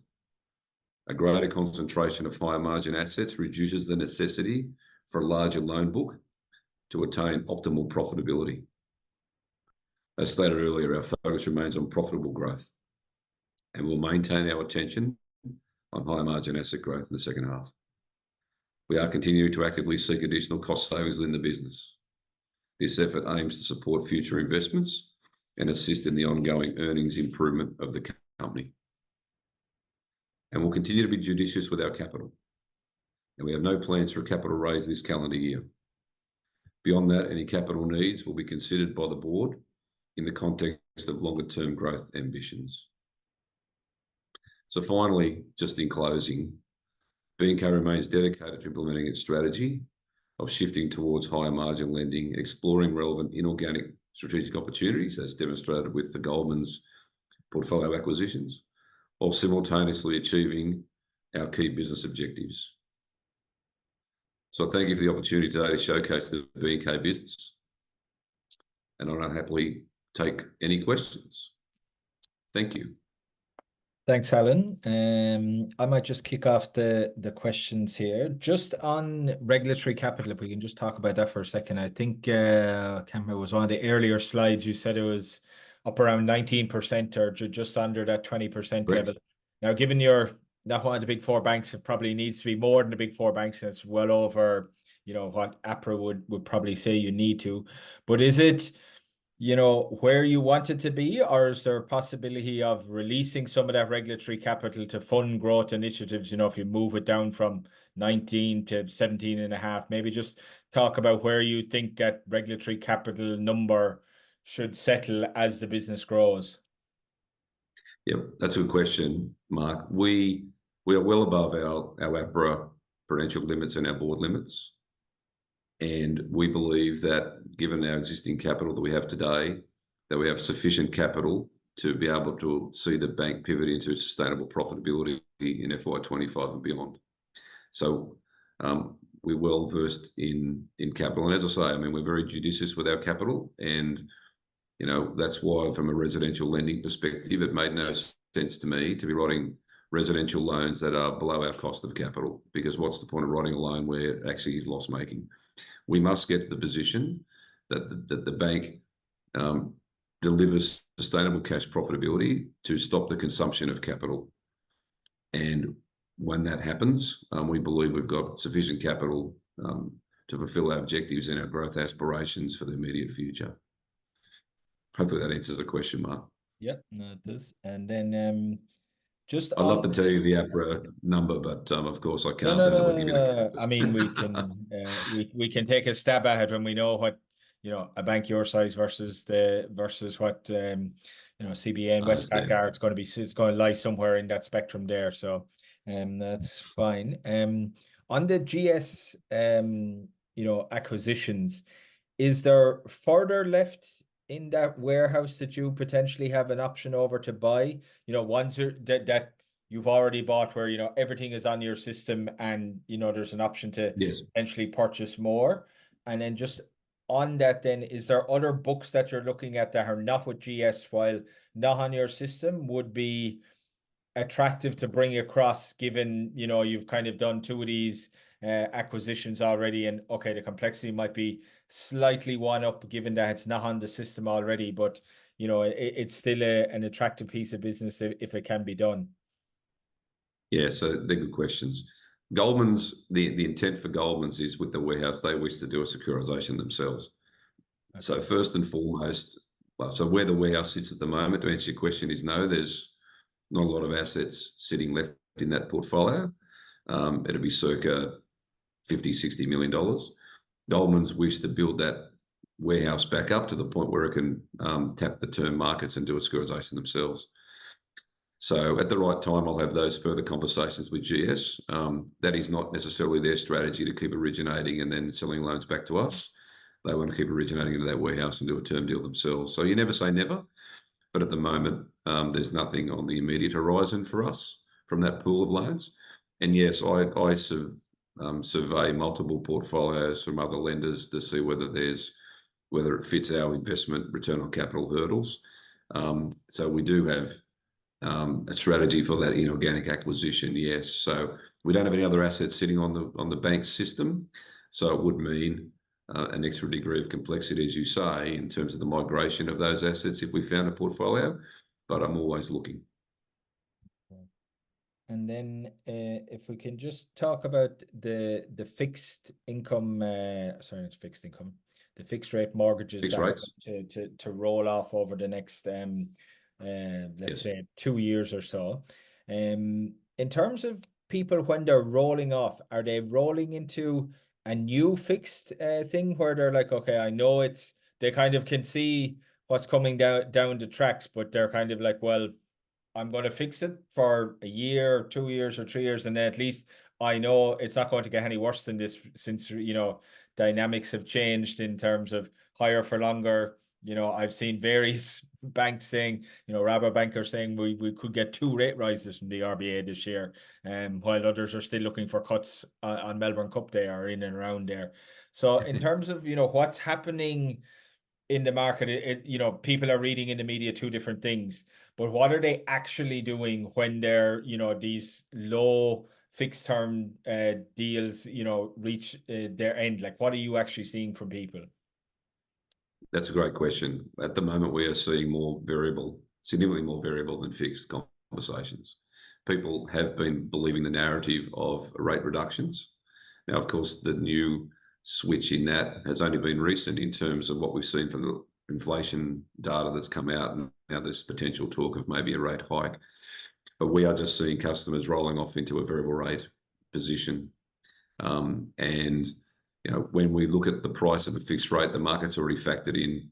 Speaker 5: A greater concentration of higher margin assets reduces the necessity for a larger loan book to attain optimal profitability. As stated earlier, our focus remains on profitable growth, and we'll maintain our attention on higher margin asset growth in the second half. We are continuing to actively seek additional cost savings within the business. This effort aims to support future investments and assist in the ongoing earnings improvement of the company. And we'll continue to be judicious with our capital. And we have no plans for a capital raise this calendar year. Beyond that, any capital needs will be considered by the board in the context of longer-term growth ambitions. So finally, just in closing, B&K remains dedicated to implementing its strategy of shifting towards higher margin lending, exploring relevant inorganic strategic opportunities, as demonstrated with the Goldman's portfolio acquisitions, while simultaneously achieving our key business objectives. So thank you for the opportunity today to showcase the B&K business, and I'll happily take any questions. Thank you.
Speaker 1: Thanks, Allan. I might just kick off the questions here. Just on regulatory capital, if we can just talk about that for a second. I think, I can't remember, it was one of the earlier slides, you said it was up around 19% or just under that 20% level. Now, given you're not one of the big four banks, it probably needs to be more than the big four banks, and it's well over, what APRA would probably say you need to. But is it, where you want it to be, or is there a possibility of releasing some of that regulatory capital to fund growth initiatives? If you move it down from 19 to 17.5, maybe just talk about where you think that regulatory capital number should settle as the business grows.
Speaker 5: Yeah, that's a good question, Mark. We are well above our APRA prudential limits and our board limits. And we believe that given our existing capital that we have today, that we have sufficient capital to be able to see the bank pivot into sustainable profitability in FY25 and beyond. So we're well versed in capital. And as I say, we're very judicious with our capital. And, that's why from a residential lending perspective, it made no sense to me to be writing residential loans that are below our cost of capital, because what's the point of writing a loan where it actually is loss making? We must get to the position that the bank delivers sustainable cash profitability to stop the consumption of capital. And when that happens, we believe we've got sufficient capital to fulfill our objectives and our growth aspirations for the immediate future. Hopefully that answers the question, Mark.
Speaker 1: Yep, no, it does. And then just
Speaker 5: I'd love to tell you the APRA number, but of course I can't.
Speaker 1: No. We can take a stab at it when we know what you know, a bank your size versus what you know, CBA and
Speaker 5: I
Speaker 1: Westpac
Speaker 5: understand.
Speaker 1: are. It's going to lie somewhere in that spectrum there. So that's fine. On the GS you know, acquisitions, is there further left in that warehouse that you potentially have an option over to buy? You know, ones that you've already bought where, you know, everything is on your system and, you know, there's an option to
Speaker 5: Yes.
Speaker 1: potentially purchase more. And then just on that, then, is there other books that you're looking at that are not with GS, while not on your system, would be attractive to bring across, given, you know, you've kind of done two of these acquisitions already, and okay, the complexity might be slightly one up given that it's not on the system already, but you know, it's still an attractive piece of business if it can be done.
Speaker 5: Yeah, so they're good questions. Goldman's, the intent for Goldman's is with the warehouse, they wish to do a securitization themselves. Okay. So first and foremost, well, so where the warehouse sits at the moment, to answer your question, is no, there's not a lot of assets sitting left in that portfolio. It'll be circa $50–60 million. Goldman's wish to build that warehouse back up to the point where it can tap the term markets and do a securitization themselves. So at the right time, I'll have those further conversations with GS. That is not necessarily their strategy to keep originating and then selling loans back to us. They want to keep originating into that warehouse and do a term deal themselves. So you never say never, but at the moment, there's nothing on the immediate horizon for us from that pool of loans. And yes, I survey multiple portfolios from other lenders to see whether it fits our investment return on capital hurdles. So we do have a strategy for that inorganic acquisition, yes. So we don't have any other assets sitting on the bank system. So it would mean an extra degree of complexity, as you say, in terms of the migration of those assets if we found a portfolio, but I'm always looking.
Speaker 1: And then if we can just talk about the fixed income, sorry, not fixed income, the fixed rate mortgages
Speaker 5: fixed rates
Speaker 1: to roll off over the next let's say 2 years or so. In terms of people, when they're rolling off, are they rolling into a new fixed thing where they're like, okay, I know they kind of can see what's coming down the tracks, but they're kind of like, well, I'm going to fix it for a year, 2 years, or 3 years, and then at least I know it's not going to get any worse than this, since, you know, dynamics have changed in terms of higher for longer. You know, I've seen various banks saying, you know, Rabobank are saying we could get 2 rate rises from the RBA this year, while others are still looking for cuts on Melbourne Cup Day or in and around there. So in terms of, you know, what's happening in the market, you know, people are reading in the media 2 different things, but what are they actually doing when they're, you know, these low fixed term deals, you know, reach their end? Like, what are you actually seeing from people?
Speaker 5: That's a great question. At the moment, we are seeing more variable, significantly more variable than fixed conversations. People have been believing the narrative of rate reductions. Now, of course, the new switch in that has only been recent in terms of what we've seen from the inflation data that's come out, and now there's potential talk of maybe a rate hike. But we are just seeing customers rolling off into a variable rate position. And you know, when we look at the price of a fixed rate, the market's already factored in,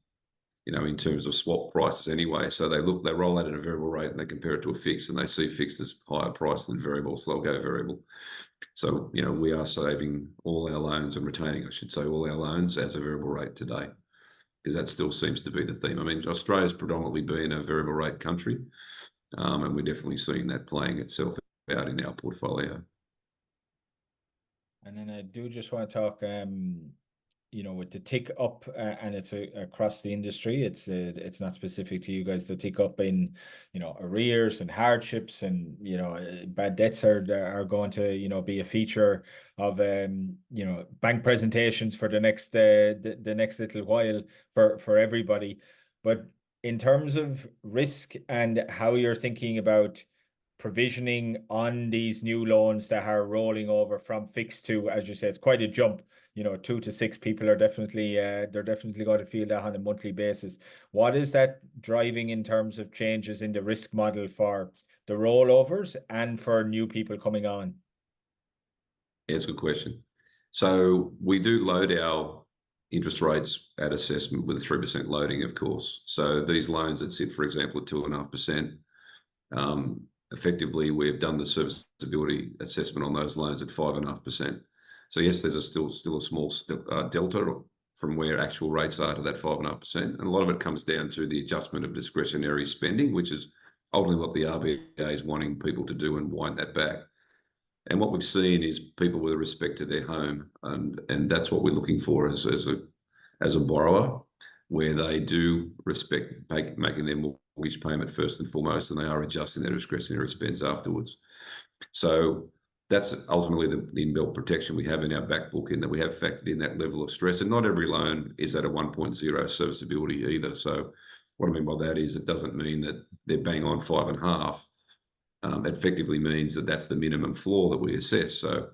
Speaker 5: you know, in terms of swap prices anyway. So they roll out at a variable rate and they compare it to a fixed, and they see fixed as higher price than variable, so they'll go variable. So, you know, we are saving all our loans and retaining, I should say, all our loans as a variable rate today, because that still seems to be the theme. I mean, Australia's predominantly been a variable rate country, and we're definitely seeing that playing itself out in our portfolio.
Speaker 1: And then I do just want to talk, you know, with the tick up, and it's across the industry. It's not specific to you guys. The tick up in, you know, arrears and hardships, and, you know, bad debts are going to, you know, be a feature of you know, bank presentations for the next little while for everybody. But in terms of risk and how you're thinking about provisioning on these new loans that are rolling over from fixed to, as you say, it's quite a jump. You know, 2 to 6 people are definitely they're definitely going to feel that on a monthly basis. What is that driving in terms of changes in the risk model for the rollovers and for new people coming on?
Speaker 5: Yeah, it's a good question. So we do load our interest rates at assessment with a 3% loading, of course. So these loans that sit, for example, at 2.5%, effectively we've done the serviceability assessment on those loans at 5.5%. So yes, there's still a small delta from where actual rates are to that 5.5%, and a lot of it comes down to the adjustment of discretionary spending, which is ultimately what the RBA is wanting people to do and wind that back. And what we've seen is people with respect to their home, and that's what we're looking for as a borrower, where they do respect making their mortgage payment first and foremost, and they are adjusting their discretionary spends afterwards. So that's ultimately the inbuilt protection we have in our back book, in that we have factored in that level of stress. And not every loan is at a 1.0 serviceability either. So what I mean by that is it doesn't mean that they're bang on 5.5. It effectively means that that's the minimum floor that we assess. So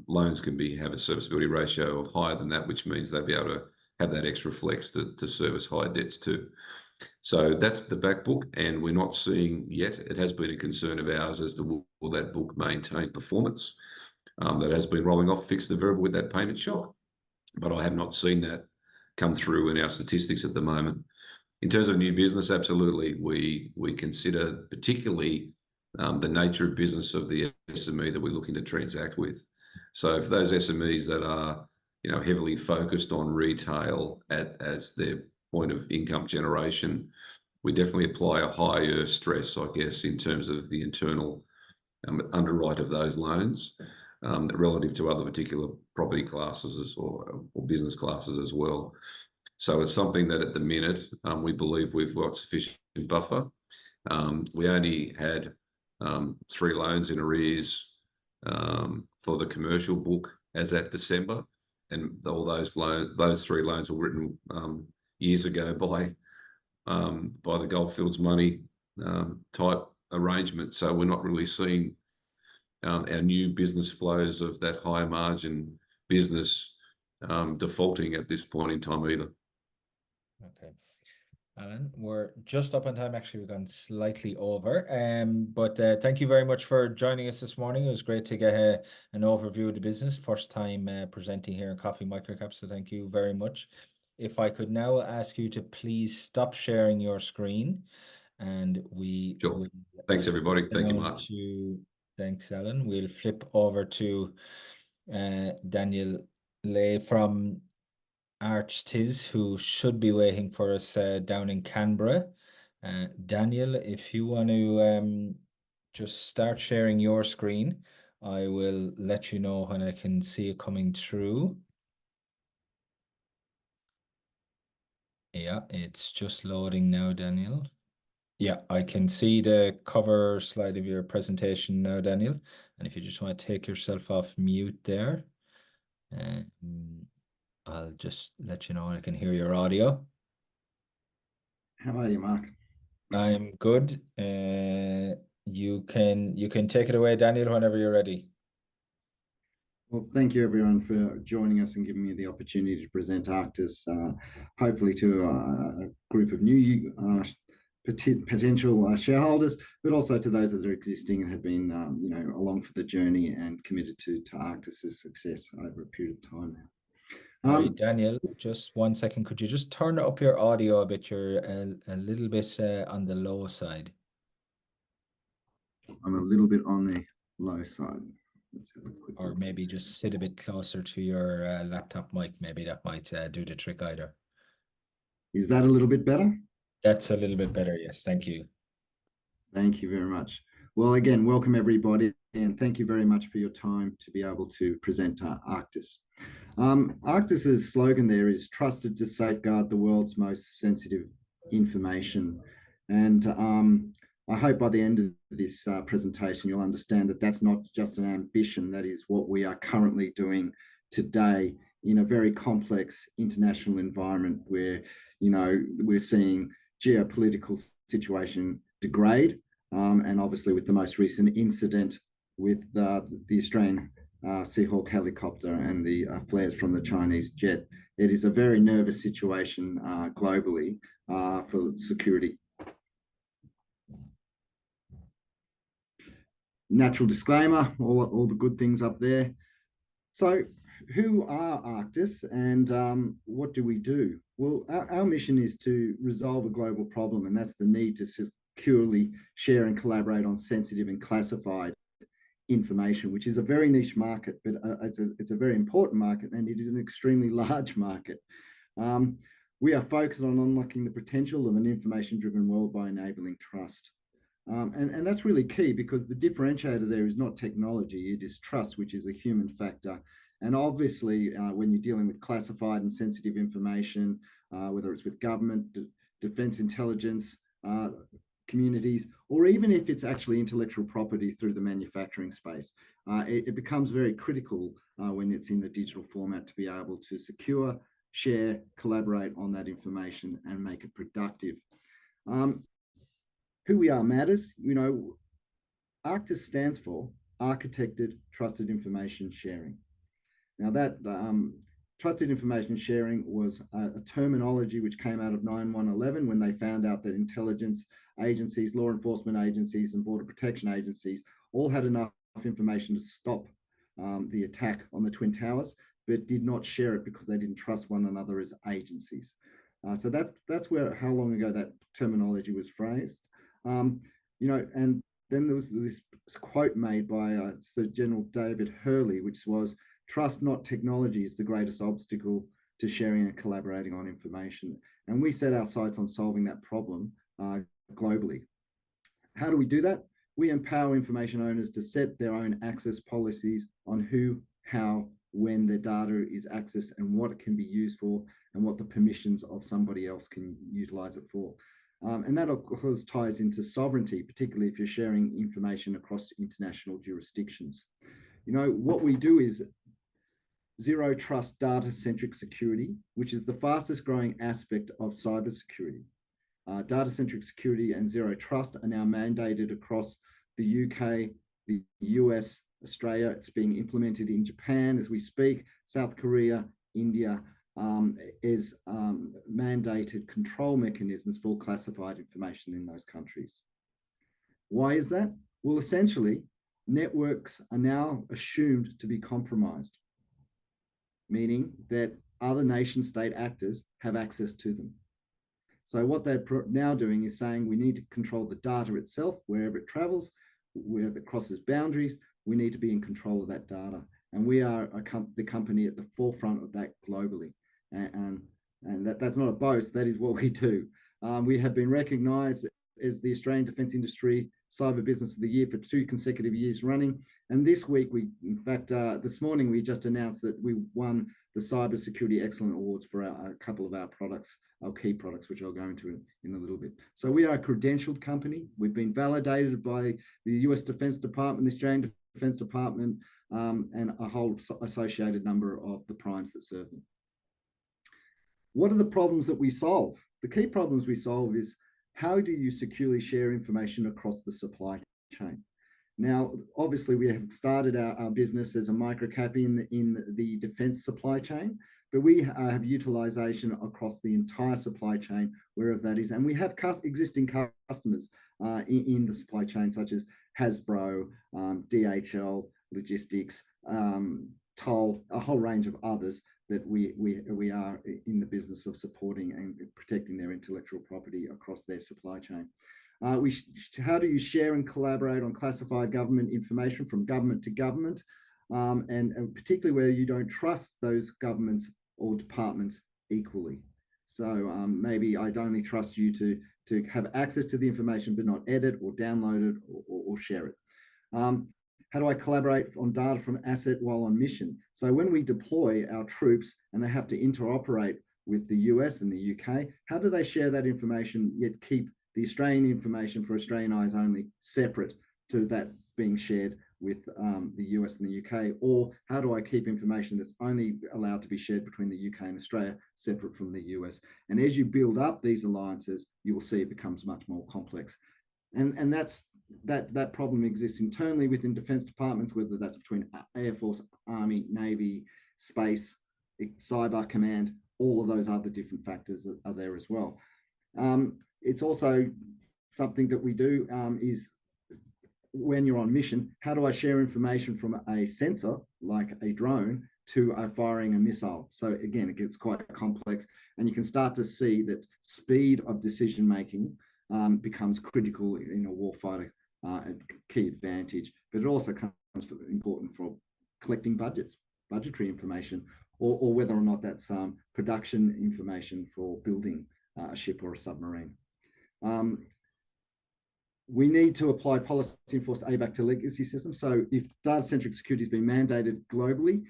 Speaker 5: loans can have a serviceability ratio of higher than that, which means they'll be able to have that extra flex to service higher debts too. So that's the back book, and we're not seeing yet. It has been a concern of ours as to will that book maintain performance that has been rolling off, fix the variable with that payment shock. But I have not seen that come through in our statistics at the moment. In terms of new business, absolutely, we consider particularly the nature of business of the SME that we're looking to transact with. So for those SMEs that are heavily focused on retail as their point of income generation, we definitely apply a higher stress, I guess, in terms of the internal underwrite of those loans relative to other particular property classes or business classes as well. So it's something that at the minute we believe we've got sufficient buffer. We only had 3 loans in arrears for the commercial book as at December, and all those 3 loans were written years ago by the Goldfields money type arrangement. So we're not really seeing our new business flows of that higher margin business defaulting at this point in time either.
Speaker 1: Okay. Allan, we're just up on time. Actually, we've gone slightly over. But thank you very much for joining us this morning. It was great to get an overview of the business. First time presenting here in Coffee Microcaps, so thank you very much. If I could now ask you to please stop sharing your screen, and we
Speaker 5: Sure. Thanks, everybody. Thank you, Mark.
Speaker 1: Thanks, Allan. We'll flip over to Daniel Lay from ArchTIS, who should be waiting for us down in Canberra. Daniel, if you want to just start sharing your screen, I will let you know when I can see it coming through. Yeah, it's just loading now, Daniel. Yeah, I can see the cover slide of your presentation now, Daniel. And if you just want to take yourself off mute there, I'll just let you know when I can hear your audio.
Speaker 6: How are you, Mark?
Speaker 1: I'm good. You can take it away, Daniel, whenever you're ready.
Speaker 6: Well, thank you everyone for joining us and giving me the opportunity to present ArchTIS, hopefully to a group of new potential shareholders, but also to those that are existing and have been along for the journey and committed to ArchTIS's success over a period of time now.
Speaker 1: Sorry, Daniel, just 1 second. Could you just turn up your audio a bit? You're a little bit on the low side.
Speaker 6: I'm a little bit on the low side. Let's have a quick
Speaker 1: Or
Speaker 6: look.
Speaker 1: maybe just sit a bit closer to your laptop mic. Maybe that might do the trick either.
Speaker 6: Is that a little bit better?
Speaker 1: That's a little bit better, yes. Thank you.
Speaker 6: Thank you very much. Well, again, welcome everybody, and thank you very much for your time to be able to present ArchTIS. ArchTIS's slogan there is trusted to safeguard the world's most sensitive information. And I hope by the end of this presentation, you'll understand that that's not just an ambition, that is what we are currently doing today in a very complex international environment where, we're seeing geopolitical situation degrade. And obviously with the most recent incident with the Australian Seahawk helicopter and the flares from the Chinese jet, it is a very nervous situation globally for security. Natural disclaimer, all the good things up there. So who are ArchTIS and what do we do? Well, our mission is to resolve a global problem, and that's the need to securely share and collaborate on sensitive and classified information, which is a very niche market, but it's a very important market, and it is an extremely large market. We are focused on unlocking the potential of an information-driven world by enabling trust. And that's really key, because the differentiator there is not technology, it is trust, which is a human factor. And obviously, when you're dealing with classified and sensitive information, whether it's with government, defense intelligence, communities, or even if it's actually intellectual property through the manufacturing space, it becomes very critical when it's in the digital format to be able to secure, share, collaborate on that information and make it productive. Who we are matters. You know, ArchTIS stands for Architected Trusted Information Sharing. Now that trusted information sharing was a terminology which came out of 9/11 when they found out that intelligence agencies, law enforcement agencies and border protection agencies all had enough information to stop the attack on the Twin Towers, but did not share it because they didn't trust one another as agencies. So that's where, how long ago that terminology was phrased. You know, and then there was this quote made by Sir General David Hurley, which was, "Trust, not technology, is the greatest obstacle to sharing and collaborating on information." And we set our sights on solving that problem globally. How do we do that? We empower information owners to set their own access policies on who, how, when their data is accessed and what it can be used for, and what the permissions of somebody else can utilize it for. And that, of course, ties into sovereignty, particularly if you're sharing information across international jurisdictions. You know, what we do is zero trust data-centric security, which is the fastest growing aspect of cybersecurity. Data-centric security and zero trust are now mandated across the UK, the US, Australia. It's being implemented in Japan as we speak. South Korea, India is mandated control mechanisms for classified information in those countries. Why is that? Well, essentially, networks are now assumed to be compromised, meaning that other nation state actors have access to them. So what they're now doing is saying we need to control the data itself, wherever it travels, wherever it crosses boundaries, we need to be in control of that data. And we are the company at the forefront of that globally. And that's not a boast, that is what we do. We have been recognized as the Australian Defence Industry Cyber Business of the Year for 2 consecutive years running. And this week, this morning, we just announced that we won the Cyber Security Excellence Awards for a couple of our products, our key products, which I'll go into in a little bit. So we are a credentialed company. We've been validated by the US Defence Department, the Australian Defence Department, and a whole associated number of the primes that serve them. What are the problems that we solve? The key problems we solve is, how do you securely share information across the supply chain? Now, obviously, we have started our business as a microcap in the defense supply chain, but we have utilization across the entire supply chain, wherever that is. And we have existing customers in the supply chain, such as Hasbro, DHL, Logistics, Toll, a whole range of others that we are in the business of supporting and protecting their intellectual property across their supply chain. How do you share and collaborate on classified government information from government to government, and particularly where you don't trust those governments or departments equally? So maybe I'd only trust you to have access to the information but not edit or download it or share it. How do I collaborate on data from asset while on mission? So when we deploy our troops and they have to interoperate with the US and the UK, how do they share that information yet keep the Australian information for Australian eyes only separate to that being shared with the US and the UK? Or how do I keep information that's only allowed to be shared between the UK and Australia separate from the US? And as you build up these alliances, you will see it becomes much more complex. And that problem exists internally within defense departments, whether that's between Air Force, Army, Navy, Space, Cyber Command, all of those other different factors are there as well. It's also something that we do is when you're on mission, how do I share information from a sensor like a drone to firing a missile. So again, it gets quite complex, and you can start to see that speed of decision making becomes critical in a warfighter, a key advantage. But it also comes important for collecting budgetary information, or whether or not that's production information for building a ship or a submarine. We need to apply policy-enforced ABAC to legacy systems. So if data-centric security has been mandated globally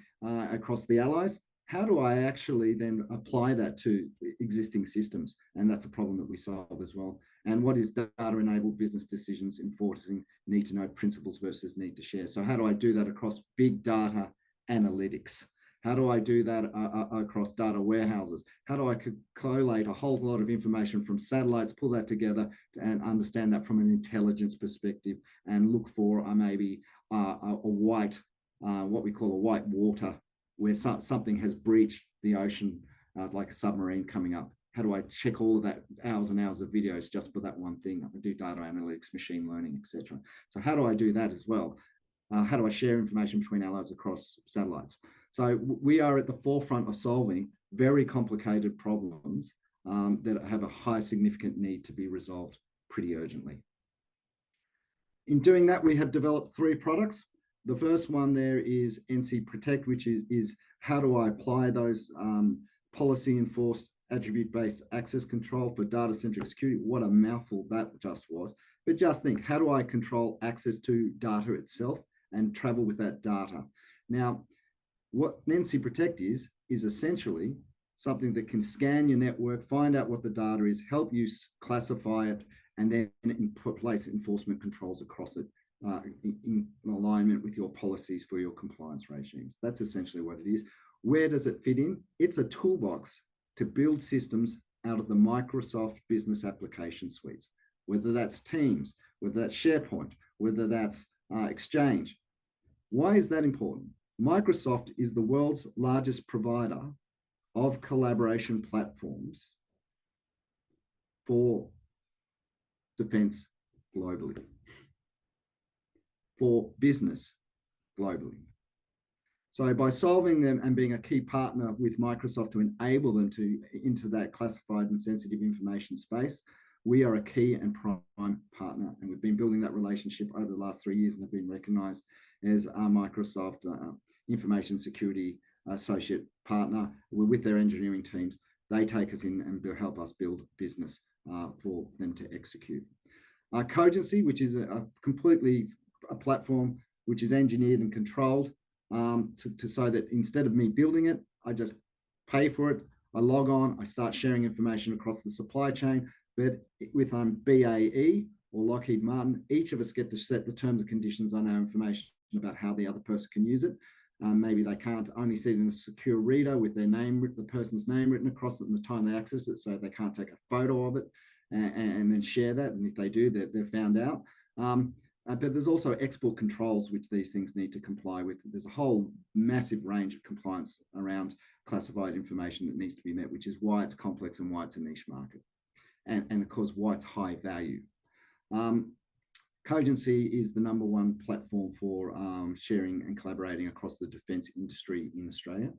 Speaker 6: across the allies, how do I actually then apply that to existing systems? And that's a problem that we solve as well. And what is data-enabled business decisions enforcing need-to-know principles versus need to share? So how do I do that across big data analytics? How do I do that across data warehouses? How do I collate a whole lot of information from satellites, pull that together and understand that from an intelligence perspective, and look for maybe a white, what we call a white water, where something has breached the ocean, like a submarine coming up? How do I check all of that, hours and hours of videos just for that one thing? I can do data analytics, machine learning, etc. So how do I do that as well? How do I share information between allies across satellites? So we are at the forefront of solving very complicated problems that have a high significant need to be resolved pretty urgently. In doing that, we have developed 3 products. The first one there is NC Protect, which is how do I apply those policy-enforced attribute-based access control for data-centric security. What a mouthful that just was. But just think, how do I control access to data itself and travel with that data? Now, what NC Protect is essentially something that can scan your network, find out what the data is, help you classify it, and then put place enforcement controls across it in alignment with your policies for your compliance regimes. That's essentially what it is. Where does it fit in? It's a toolbox to build systems out of the Microsoft business application suites, whether that's Teams, whether that's SharePoint, whether that's Exchange. Why is that important? Microsoft is the world's largest provider of collaboration platforms for defense globally, for business globally. So by solving them and being a key partner with Microsoft to enable them to into that classified and sensitive information space, we are a key and prime partner. And we've been building that relationship over the last 3 years and have been recognized as our Microsoft information security associate partner. We're with their engineering teams. They take us in and help us build business for them to execute. Cogency, which is a platform which is engineered and controlled so that instead of me building it, I just pay for it. I log on, I start sharing information across the supply chain. But with BAE or Lockheed Martin, each of us get to set the terms and conditions on our information about how the other person can use it. Maybe they can't only see it in a secure reader with their name, the person's name written across it and the time they access it, so they can't take a photo of it and then share that. And if they do, they're found out. But there's also export controls which these things need to comply with. There's a whole massive range of compliance around classified information that needs to be met, which is why it's complex and why it's a niche market. And of course, why it's high value. Cogency is the #1 platform for sharing and collaborating across the defence industry in Australia.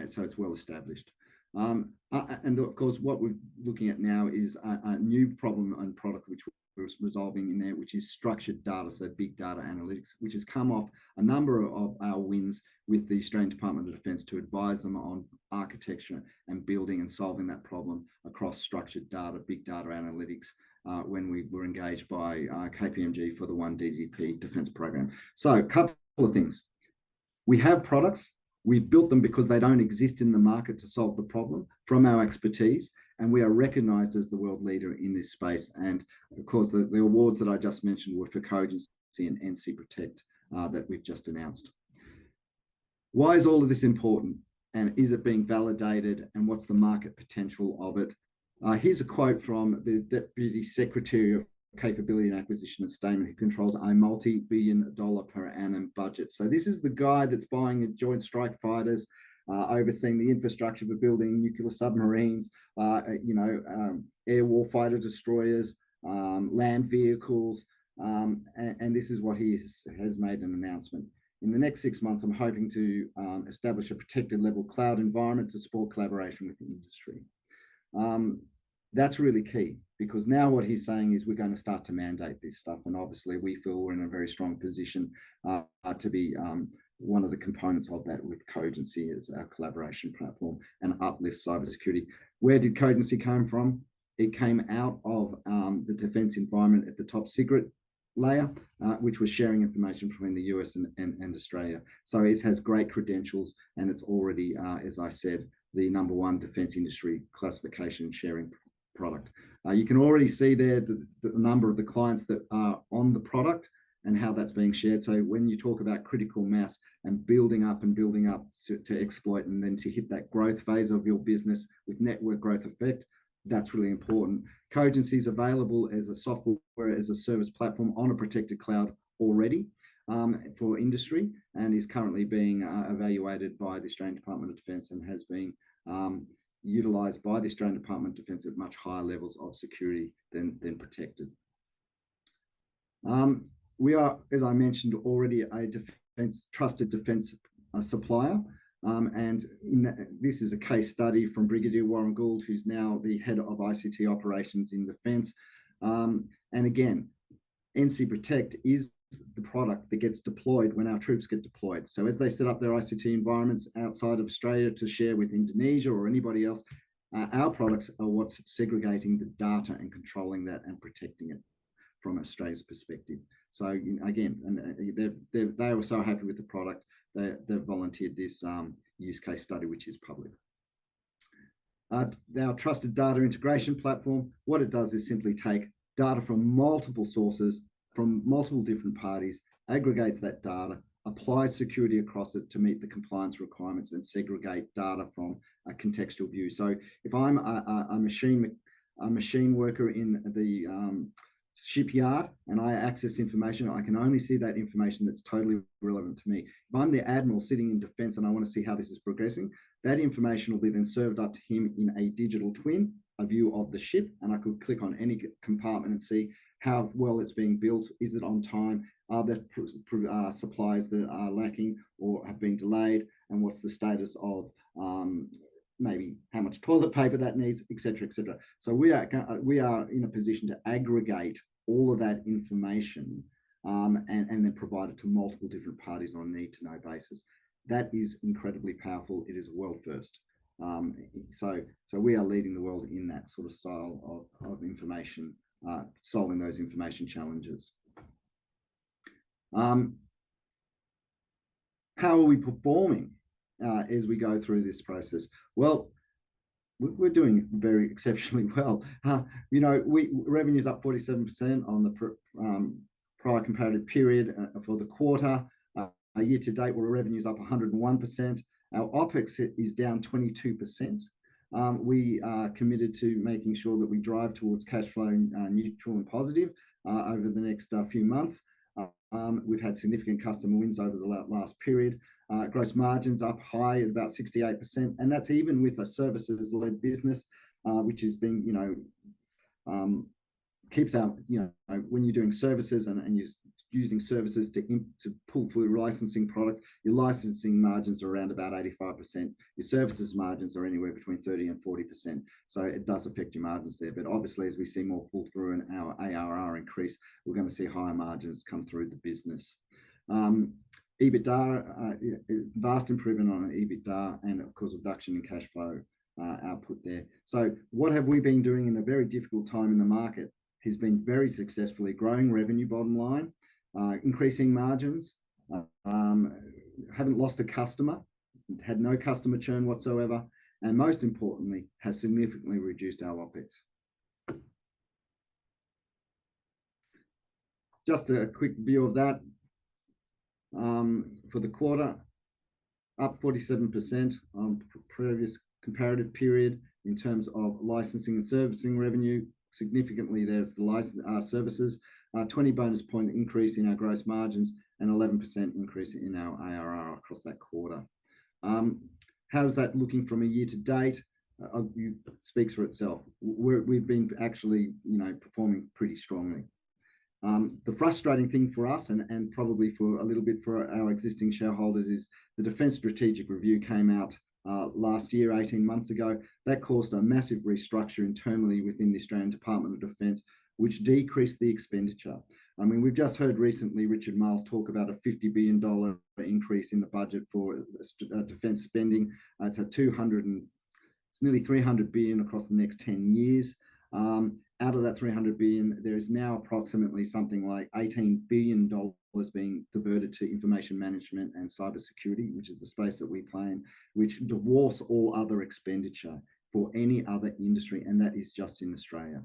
Speaker 6: So it's well established. And of course, what we're looking at now is a new problem and product which we're resolving in there, which is structured data, so big data analytics, which has come off a number of our wins with the Australian Department of Defence to advise them on architecture and building and solving that problem across structured data, big data analytics, when we were engaged by KPMG for the 1DDP defence program. So a couple of things. We have products. We've built them because they don't exist in the market to solve the problem from our expertise, and we are recognised as the world leader in this space. And of course, the awards that I just mentioned were for Cogency and NC Protect that we've just announced. Why is all of this important? And is it being validated? And what's the market potential of it? Here's a quote from the Deputy Secretary of Capability and Acquisition and Statement, who controls a multi-billion-dollar per annum budget. So this is the guy that's buying joint strike fighters, overseeing the infrastructure for building nuclear submarines, air warfighter destroyers, land vehicles, and this is what he has made an announcement. in the next 6 months, I'm hoping to establish a protected level cloud environment to support collaboration with the industry. That's really key, because now what he's saying is we're going to start to mandate this stuff. And obviously we feel we're in a very strong position to be one of the components of that, with Cogency as our collaboration platform and uplift cybersecurity. Where did Cogency come from? It came out of the defense environment at the top secret layer, which was sharing information between the US and Australia. So it has great credentials, and it's already, as I said, the #1 defense industry classification sharing product. You can already see there the number of the clients that are on the product and how that's being shared. So when you talk about critical mass and building up to exploit, and then to hit that growth phase of your business with network growth effect, that's really important. Cogency is available as a software as a service platform on a protected cloud already for industry, and is currently being evaluated by the Australian Department of Defence, and has been utilised by the Australian Department of Defence at much higher levels of security than protected. We are, as I mentioned already, a trusted defence supplier. And this is a case study from Brigadier Warren Gould, who's now the head of ICT operations in Defence. And again, NC Protect is the product that gets deployed when our troops get deployed. So as they set up their ICT environments outside of Australia to share with Indonesia or anybody else, our products are what's segregating the data and controlling that and protecting it from Australia's perspective. So again, and they were so happy with the product, they've volunteered this use case study, which is public. Our trusted data integration platform, what it does is simply take data from multiple sources, from multiple different parties, aggregates that data, applies security across it to meet the compliance requirements, and segregate data from a contextual view. So if I'm a machine worker in the shipyard and I access information, I can only see that information that's totally relevant to me. If I'm the admiral sitting in defense and I want to see how this is progressing, that information will be then served up to him in a digital twin, a view of the ship, and I could click on any compartment and see how well it's being built. Is it on time? Are there supplies that are lacking or have been delayed? And what's the status of maybe how much toilet paper that needs, etc., etc. So we are in a position to aggregate all of that information and then provide it to multiple different parties on a need-to-know basis. That is incredibly powerful. It is a world first. So we are leading the world in that sort of style of information, solving those information challenges. How are we performing as we go through this process? Well, we're doing very exceptionally well. Revenue's up 47% on the prior comparative period for the quarter. Year to date, revenue's up 101%. Our OPEX is down 22%. We are committed to making sure that we drive towards cash flow neutral and positive over the next few months. We've had significant customer wins over the last period. Gross margins up high at about 68%, and that's even with a services-led business, which has been, keeps our, when you're doing services and you're using services to pull through licensing product, your licensing margins are around about 85%. Your services margins are anywhere between 30 and 40%. So it does affect your margins there. But obviously, as we see more pull through and our ARR increase, we're going to see higher margins come through the business. EBITDA, vast improvement on EBITDA, and of course, reduction in cash flow output there. So what have we been doing in a very difficult time in the market? Has been very successfully growing revenue bottom line, increasing margins, haven't lost a customer, had no customer churn whatsoever, and most importantly, have significantly reduced our OPEX. Just a quick view of that. For the quarter, up 47% on previous comparative period in terms of licensing and servicing revenue. Significantly, there's the license services, 20 bonus point increase in our gross margins, and 11% increase in our ARR across that quarter. How's that looking from a year to date? Speaks for itself. We've been actually, performing pretty strongly. The frustrating thing for us, and probably for a little bit for our existing shareholders, is the Defence Strategic Review came out last year, 18 months ago. That caused a massive restructure internally within the Australian Department of Defence, which decreased the expenditure. I mean, we've just heard recently Richard Marles talk about a $50 billion increase in the budget for defence spending. It's nearly $300 billion across the next 10 years. Out of that $300 billion, there is now approximately something like $18 billion being diverted to information management and cybersecurity, which is the space that we play in, which dwarfs all other expenditure for any other industry, and that is just in Australia.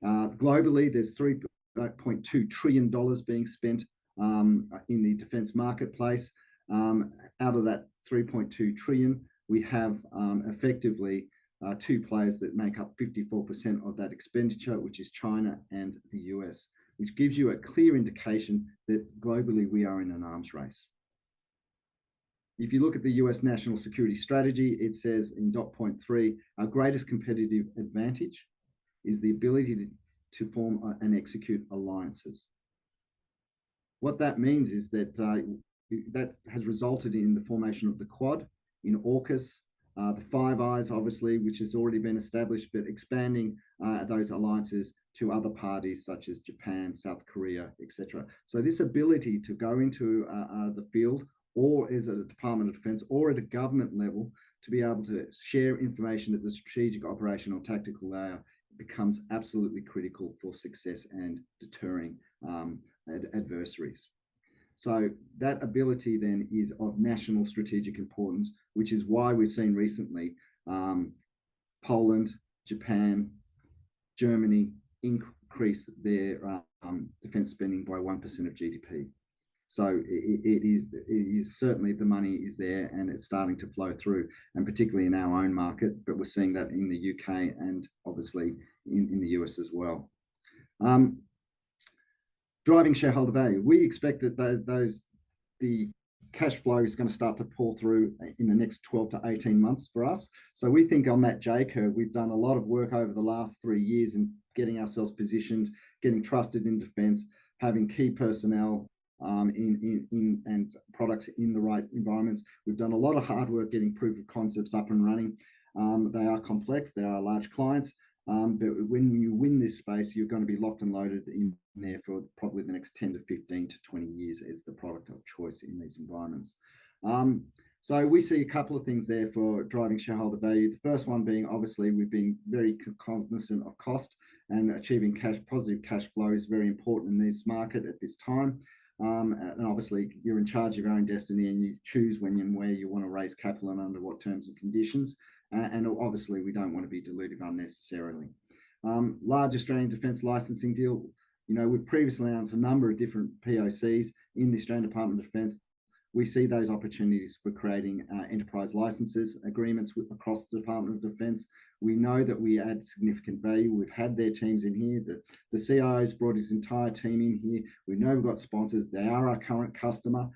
Speaker 6: Globally, there's $3.2 trillion being spent in the defence marketplace. Out of that 3.2 trillion, we have effectively two players that make up 54% of that expenditure, which is China and the US, which gives you a clear indication that globally we are in an arms race. If you look at the US National Security Strategy, it says in dot point 3, our greatest competitive advantage is the ability to form and execute alliances. What that means is that that has resulted in the formation of the Quad, in AUKUS, the Five Eyes, obviously, which has already been established, but expanding those alliances to other parties such as Japan, South Korea, etc. So this ability to go into the field, or as a Department of Defence, or at a government level, to be able to share information at the strategic, operational, tactical layer becomes absolutely critical for success and deterring adversaries. So that ability then is of national strategic importance, which is why we've seen recently Poland, Japan, Germany increase their defence spending by 1% of GDP. So it is certainly, the money is there and it's starting to flow through, and particularly in our own market, but we're seeing that in the UK and obviously in the US as well. Driving shareholder value. We expect that the cash flow is going to start to pour through in the next 12 to 18 months for us. So we think on that J curve, we've done a lot of work over the last 3 years in getting ourselves positioned, getting trusted in defence, having key personnel and products in the right environments. We've done a lot of hard work getting proof of concepts up and running. They are complex, they are large clients, but when you win this space, you're going to be locked and loaded in there for probably the next 10 to 15 to 20 years as the product of choice in these environments. So we see a couple of things there for driving shareholder value. The first one being, obviously, we've been very cognizant of cost, and achieving positive cash flow is very important in this market at this time. And obviously, you're in charge of your own destiny, and you choose when and where you want to raise capital and under what terms and conditions. And obviously, we don't want to be dilutive unnecessarily. Large Australian defence licensing deal. You know, we've previously announced a number of different POCs in the Australian Department of Defence. We see those opportunities for creating enterprise licenses agreements across the Department of Defence. We know that we add significant value. We've had their teams in here. The CIO's brought his entire team in here. We know we've got sponsors. They are our current customer.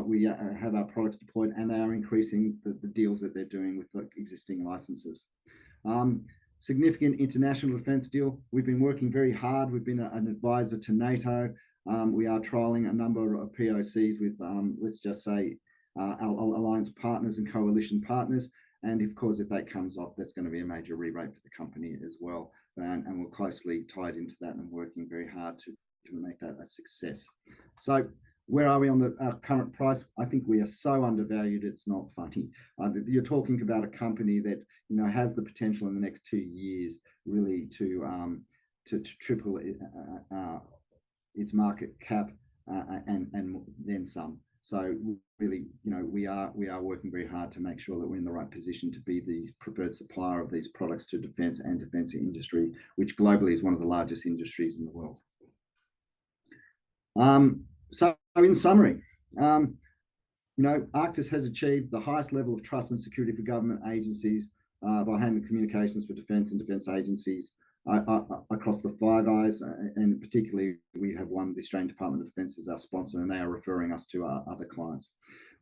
Speaker 6: We have our products deployed, and they are increasing the deals that they're doing with the existing licenses. Significant international defence deal. We've been working very hard. We've been an advisor to NATO. We are trialling a number of POCs with, let's just say, our alliance partners and coalition partners. And of course, if that comes off, that's going to be a major re-rate for the company as well. And we're closely tied into that and working very hard to make that a success. So where are we on our current price? I think we are so undervalued, it's not funny. You're talking about a company that, you know, has the potential in the next 2 years really to triple its market cap and then some. So really, you know, we are working very hard to make sure that we're in the right position to be the preferred supplier of these products to defence and defence industry, which globally is one of the largest industries in the world. So in summary, you know, ArchTIS has achieved the highest level of trust and security for government agencies by handling communications for defence and defence agencies across the Five Eyes, and particularly we have the Australian Department of Defence as our sponsor, and they are referring us to our other clients.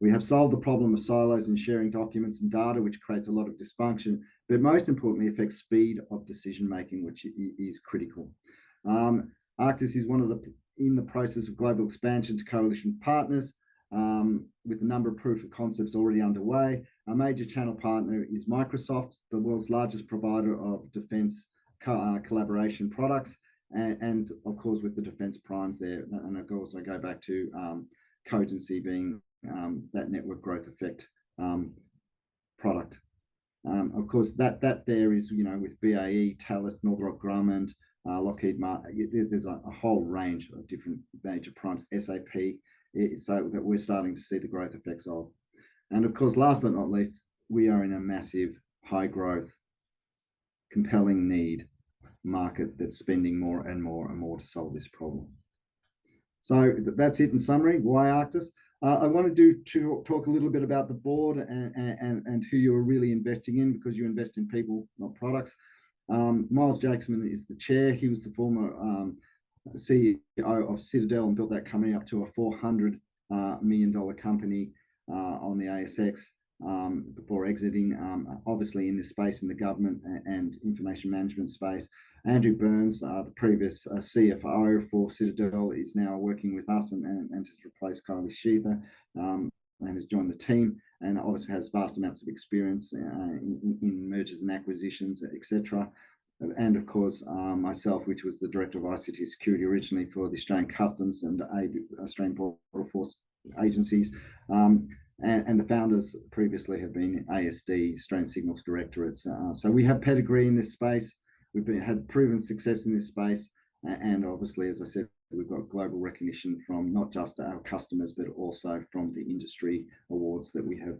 Speaker 6: We have solved the problem of silos and sharing documents and data, which creates a lot of dysfunction, but most importantly affects speed of decision making, which is critical. ArchTIS is one of the in the process of global expansion to coalition partners, with a number of proof of concepts already underway. Our major channel partner is Microsoft, the world's largest provider of defense collaboration products, and of course with the defense primes there. And of course I go back to Cogency being that network growth effect product. Of course that there is, you know, with BAE, Thales, Northrop Grumman, Lockheed Martin, there's a whole range of different major primes, SAP, so that we're starting to see the growth effects of. And of course, last but not least, we are in a massive high growth, compelling need market that's spending more and more and more to solve this problem. So that's it in summary. Why ArchTIS? I wanted to talk a little bit about the board and who you're really investing in, because you invest in people, not products. Miles Jackson is the chair. He was the former CEO of Citadel and built that company up to a $400 million company on the ASX before exiting, obviously in this space in the government and information management space. Andrew Burns, the previous CFO for Citadel, is now working with us and has replaced Kylie Sheether and has joined the team, and obviously has vast amounts of experience in mergers and acquisitions, etc. And of course, myself, which was the Director of ICT Security originally for the Australian Customs and Australian Border Force agencies. And the founders previously have been ASD, Australian Signals Directorates. So we have pedigree in this space. We've had proven success in this space. And obviously, as I said, we've got global recognition from not just our customers, but also from the industry awards that we have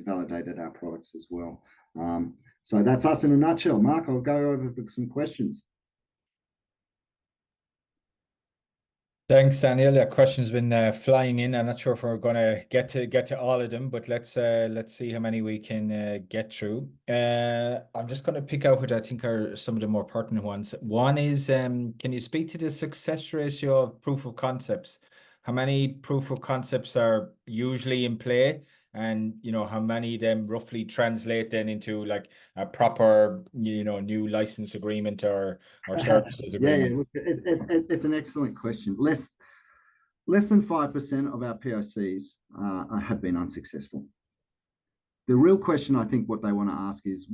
Speaker 6: validated our products as well. So that's us in a nutshell. Mark, I'll go over for some questions.
Speaker 1: Thanks, Daniel. That question's been flying in. I'm not sure if we're going to get to all of them, but let's see how many we can get through. I'm just going to pick out what I think are some of the more pertinent ones. One is, can you speak to the success ratio of proof of concepts? How many proof of concepts are usually in play, and you know how many of them roughly translate then into like a proper, you know, new license agreement or services agreement?
Speaker 6: Yeah, it's an excellent question. Less than 5% of our POCs have been unsuccessful. The real question, I think, what they want to ask is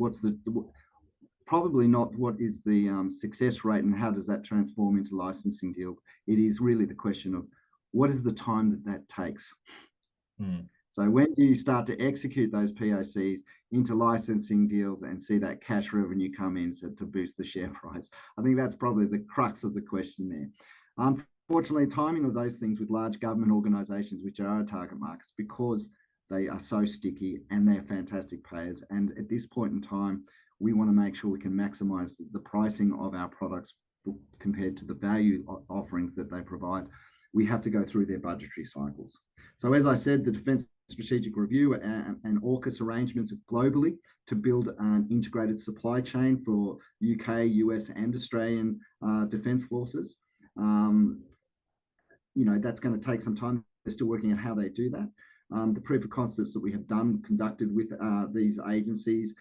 Speaker 6: probably not what is the success rate and how does that transform into licensing deals. It is really the question of what is the time that takes. So when do you start to execute those POCs into licensing deals and see that cash revenue come in to boost the share price? I think that's probably the crux of the question there. Unfortunately, timing of those things with large government organizations, which are our target markets, because they are so sticky and they're fantastic players. And at this point in time, we want to make sure we can maximize the pricing of our products compared to the value offerings that they provide. We have to go through their budgetary cycles. So as I said, the Defence Strategic Review and AUKUS arrangements globally to build an integrated supply chain for UK, US and Australian defence forces. You know, that's going to take some time. They're still working on how they do that. The proof of concepts that we have conducted with these agencies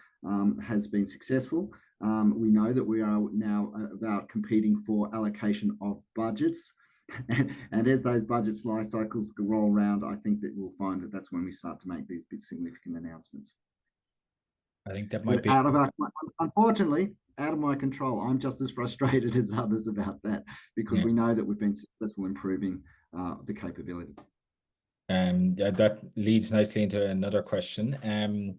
Speaker 6: has been successful. We know that we are now about competing for allocation of budgets. And as those budgets life cycles roll around, I think that we'll find that that's when we start to make these big significant announcements.
Speaker 1: I think that might be
Speaker 6: unfortunately out of my control. I'm just as frustrated as others about that, because we know that we've been successful in improving the capability.
Speaker 1: That leads nicely into another question.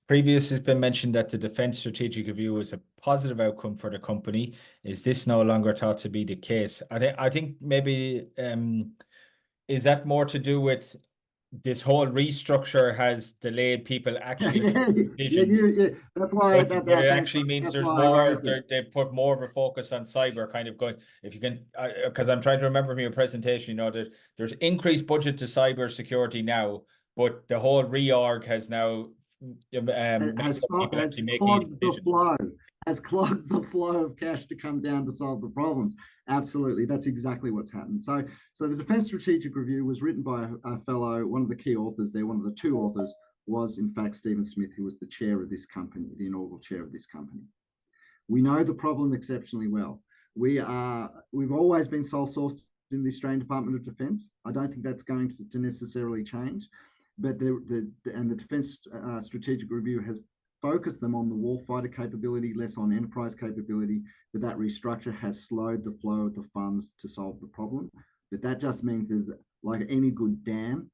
Speaker 1: Previously, it's been mentioned that the Defence Strategic Review was a positive outcome for the company. Is this no longer thought to be the case? I think maybe, is that more to do with this whole restructure has delayed people actually making decisions?
Speaker 6: That's why
Speaker 1: it actually means there's more, they put more of a focus on cyber kind of going, if you can, because I'm trying to remember from your presentation, you know, that there's increased budget to cyber security now, but the whole reorg has now
Speaker 6: has clogged the flow of cash to come down to solve the problems. Absolutely, that's exactly what's happened. So the Defence Strategic Review was written by a fellow, one of the key authors there, one of the two authors was in fact Stephen Smith, who was the chair of this company, the inaugural chair of this company. We know the problem exceptionally well. We've always been sole sourced in the Australian Department of Defence. I don't think that's going to necessarily change, but the Defence Strategic Review has focused them on the warfighter capability, less on enterprise capability, but that restructure has slowed the flow of the funds to solve the problem. But that just means there's, like any good dam,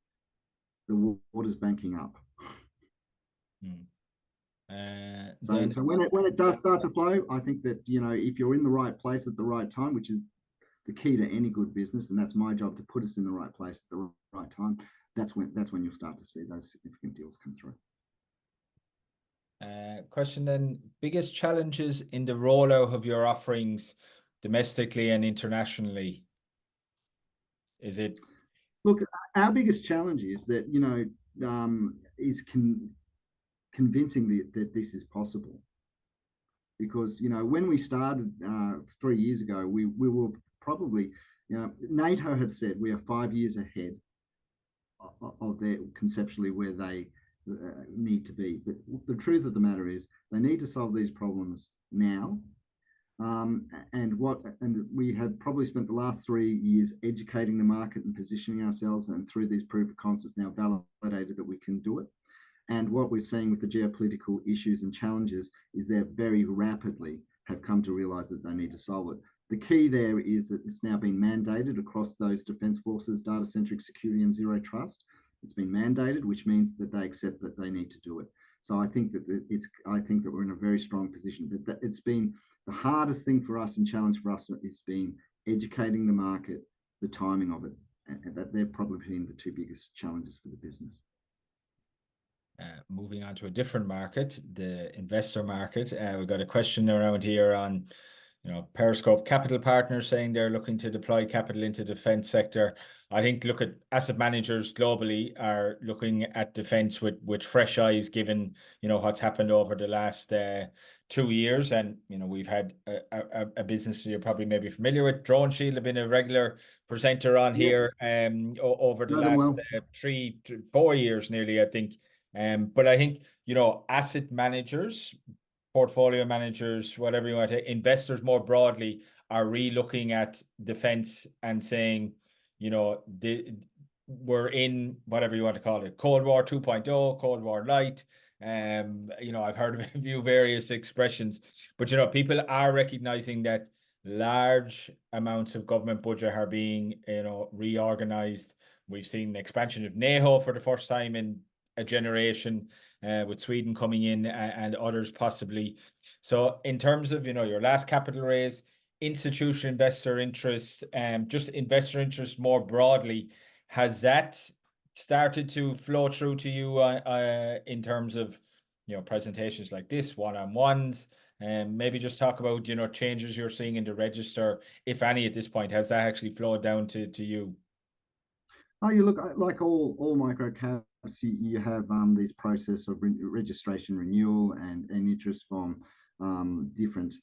Speaker 6: the water's banking up. So when it does start to flow, I think that, you know, if you're in the right place at the right time, which is the key to any good business, and that's my job, to put us in the right place at the right time, that's when you'll start to see those significant deals come through.
Speaker 1: Question then, biggest challenges in the rollout of your offerings domestically and internationally? Is it?
Speaker 6: Look, our biggest challenge is that, you know, is convincing that this is possible. Because, you know, when we started 3 years ago, we were probably, you know, NATO have said we are 5 years ahead of their conceptually where they need to be. But the truth of the matter is they need to solve these problems now. And we have probably spent the last 3 years educating the market and positioning ourselves, and through these proof of concepts now validated that we can do it. And what we're seeing with the geopolitical issues and challenges is they very rapidly have come to realize that they need to solve it. The key there is that it's now been mandated across those defense forces, data-centric security and zero trust. It's been mandated, which means that they accept that they need to do it. So I think that we're in a very strong position. But it's been the hardest thing for us and challenge for us is been educating the market, the timing of it. And that they're probably been the two biggest challenges for the business.
Speaker 1: Moving on to a different market, the investor market. We've got a question around here on, you know, Periscope Capital Partners saying they're looking to deploy capital into the defense sector. I think look at asset managers globally are looking at defense with fresh eyes, given, you know, what's happened over the last 2 years. And, you know, we've had a business you're probably maybe familiar with. Drone Shield have been a regular presenter on here over the last 3 to 4 years nearly, I think. But I think, you know, asset managers, portfolio managers, whatever you want to, investors more broadly are re-looking at defense and saying, you know, we're in whatever you want to call it, Cold War 2.0, Cold War Light. You know, I've heard of a few various expressions, but, you know, people are recognizing that large amounts of government budget are being, you know, reorganized. We've seen the expansion of NATO for the first time in a generation, with Sweden coming in and others possibly. So in terms of, you know, your last capital raise, institutional investor interest, just investor interest more broadly, has that started to flow through to you in terms of, you know, presentations like this, one-on-ones, and maybe just talk about, you know, changes you're seeing in the register, if any, at this point? Has that actually flowed down to you?
Speaker 6: Oh, you look, like all microcaps, you have this process of registration renewal and interest from different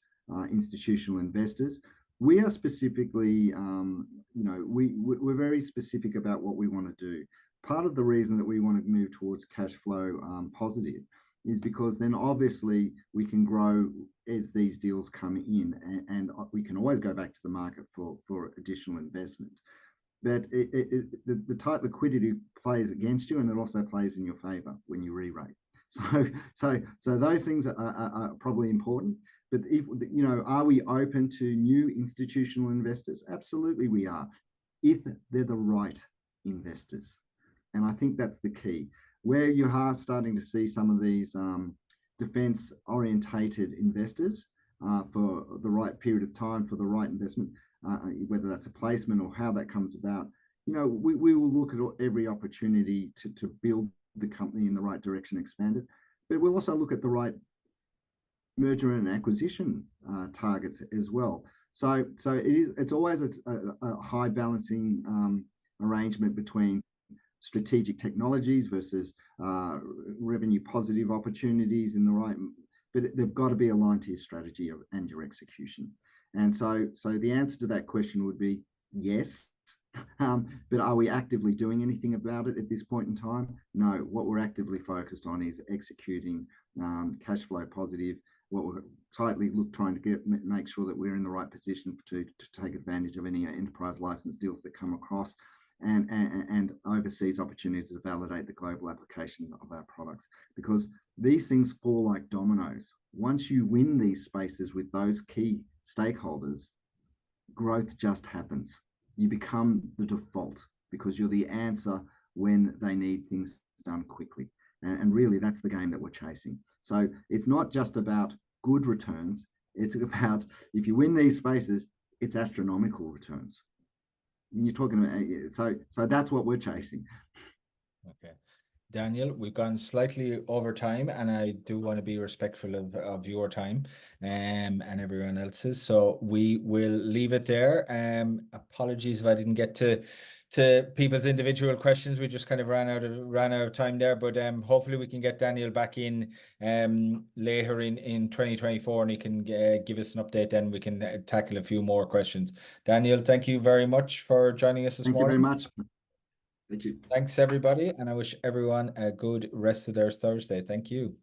Speaker 6: institutional investors. We are specifically, you know, we're very specific about what we want to do. Part of the reason that we want to move towards cash flow positive is because then obviously we can grow as these deals come in, and we can always go back to the market for additional investment. But the tight liquidity plays against you, and it also plays in your favor when you re-rate. So those things are probably important. But if, you know, are we open to new institutional investors? Absolutely, we are, if they're the right investors. And I think that's the key. Where you are starting to see some of these defense-orientated investors for the right period of time for the right investment. Whether that's a placement or how that comes about, you know, we will look at every opportunity to build the company in the right direction, expand it, but we'll also look at the right merger and acquisition targets as well. So it's always a high balancing arrangement between strategic technologies versus revenue positive opportunities in the right, but they've got to be aligned to your strategy and your execution. And so the answer to that question would be yes. But are we actively doing anything about it at this point in time? No. What we're actively focused on is executing cash flow positive what we're trying to make sure that we're in the right position to take advantage of any enterprise license deals that come across, and overseas opportunities to validate the global application of our products, because these things fall like dominoes. Once you win these spaces with those key stakeholders, growth just happens. You become the default because you're the answer when they need things done quickly. And really, that's the game that we're chasing. So it's not just about good returns. It's about, if you win these spaces, it's astronomical returns. You're talking about, so that's what we're chasing.
Speaker 1: Okay. Daniel, we've gone slightly over time, and I do want to be respectful of your time and everyone else's. So we will leave it there. Apologies if I didn't get to people's individual questions. We just kind of ran out of time there, but hopefully we can get Daniel back in later in 2024, and he can give us an update. Then we can tackle a few more questions. Daniel, thank you very much for joining us this morning.
Speaker 6: Thank you very much. Thank you.
Speaker 1: Thanks, everybody, and I wish everyone a good rest of their Thursday. Thank you.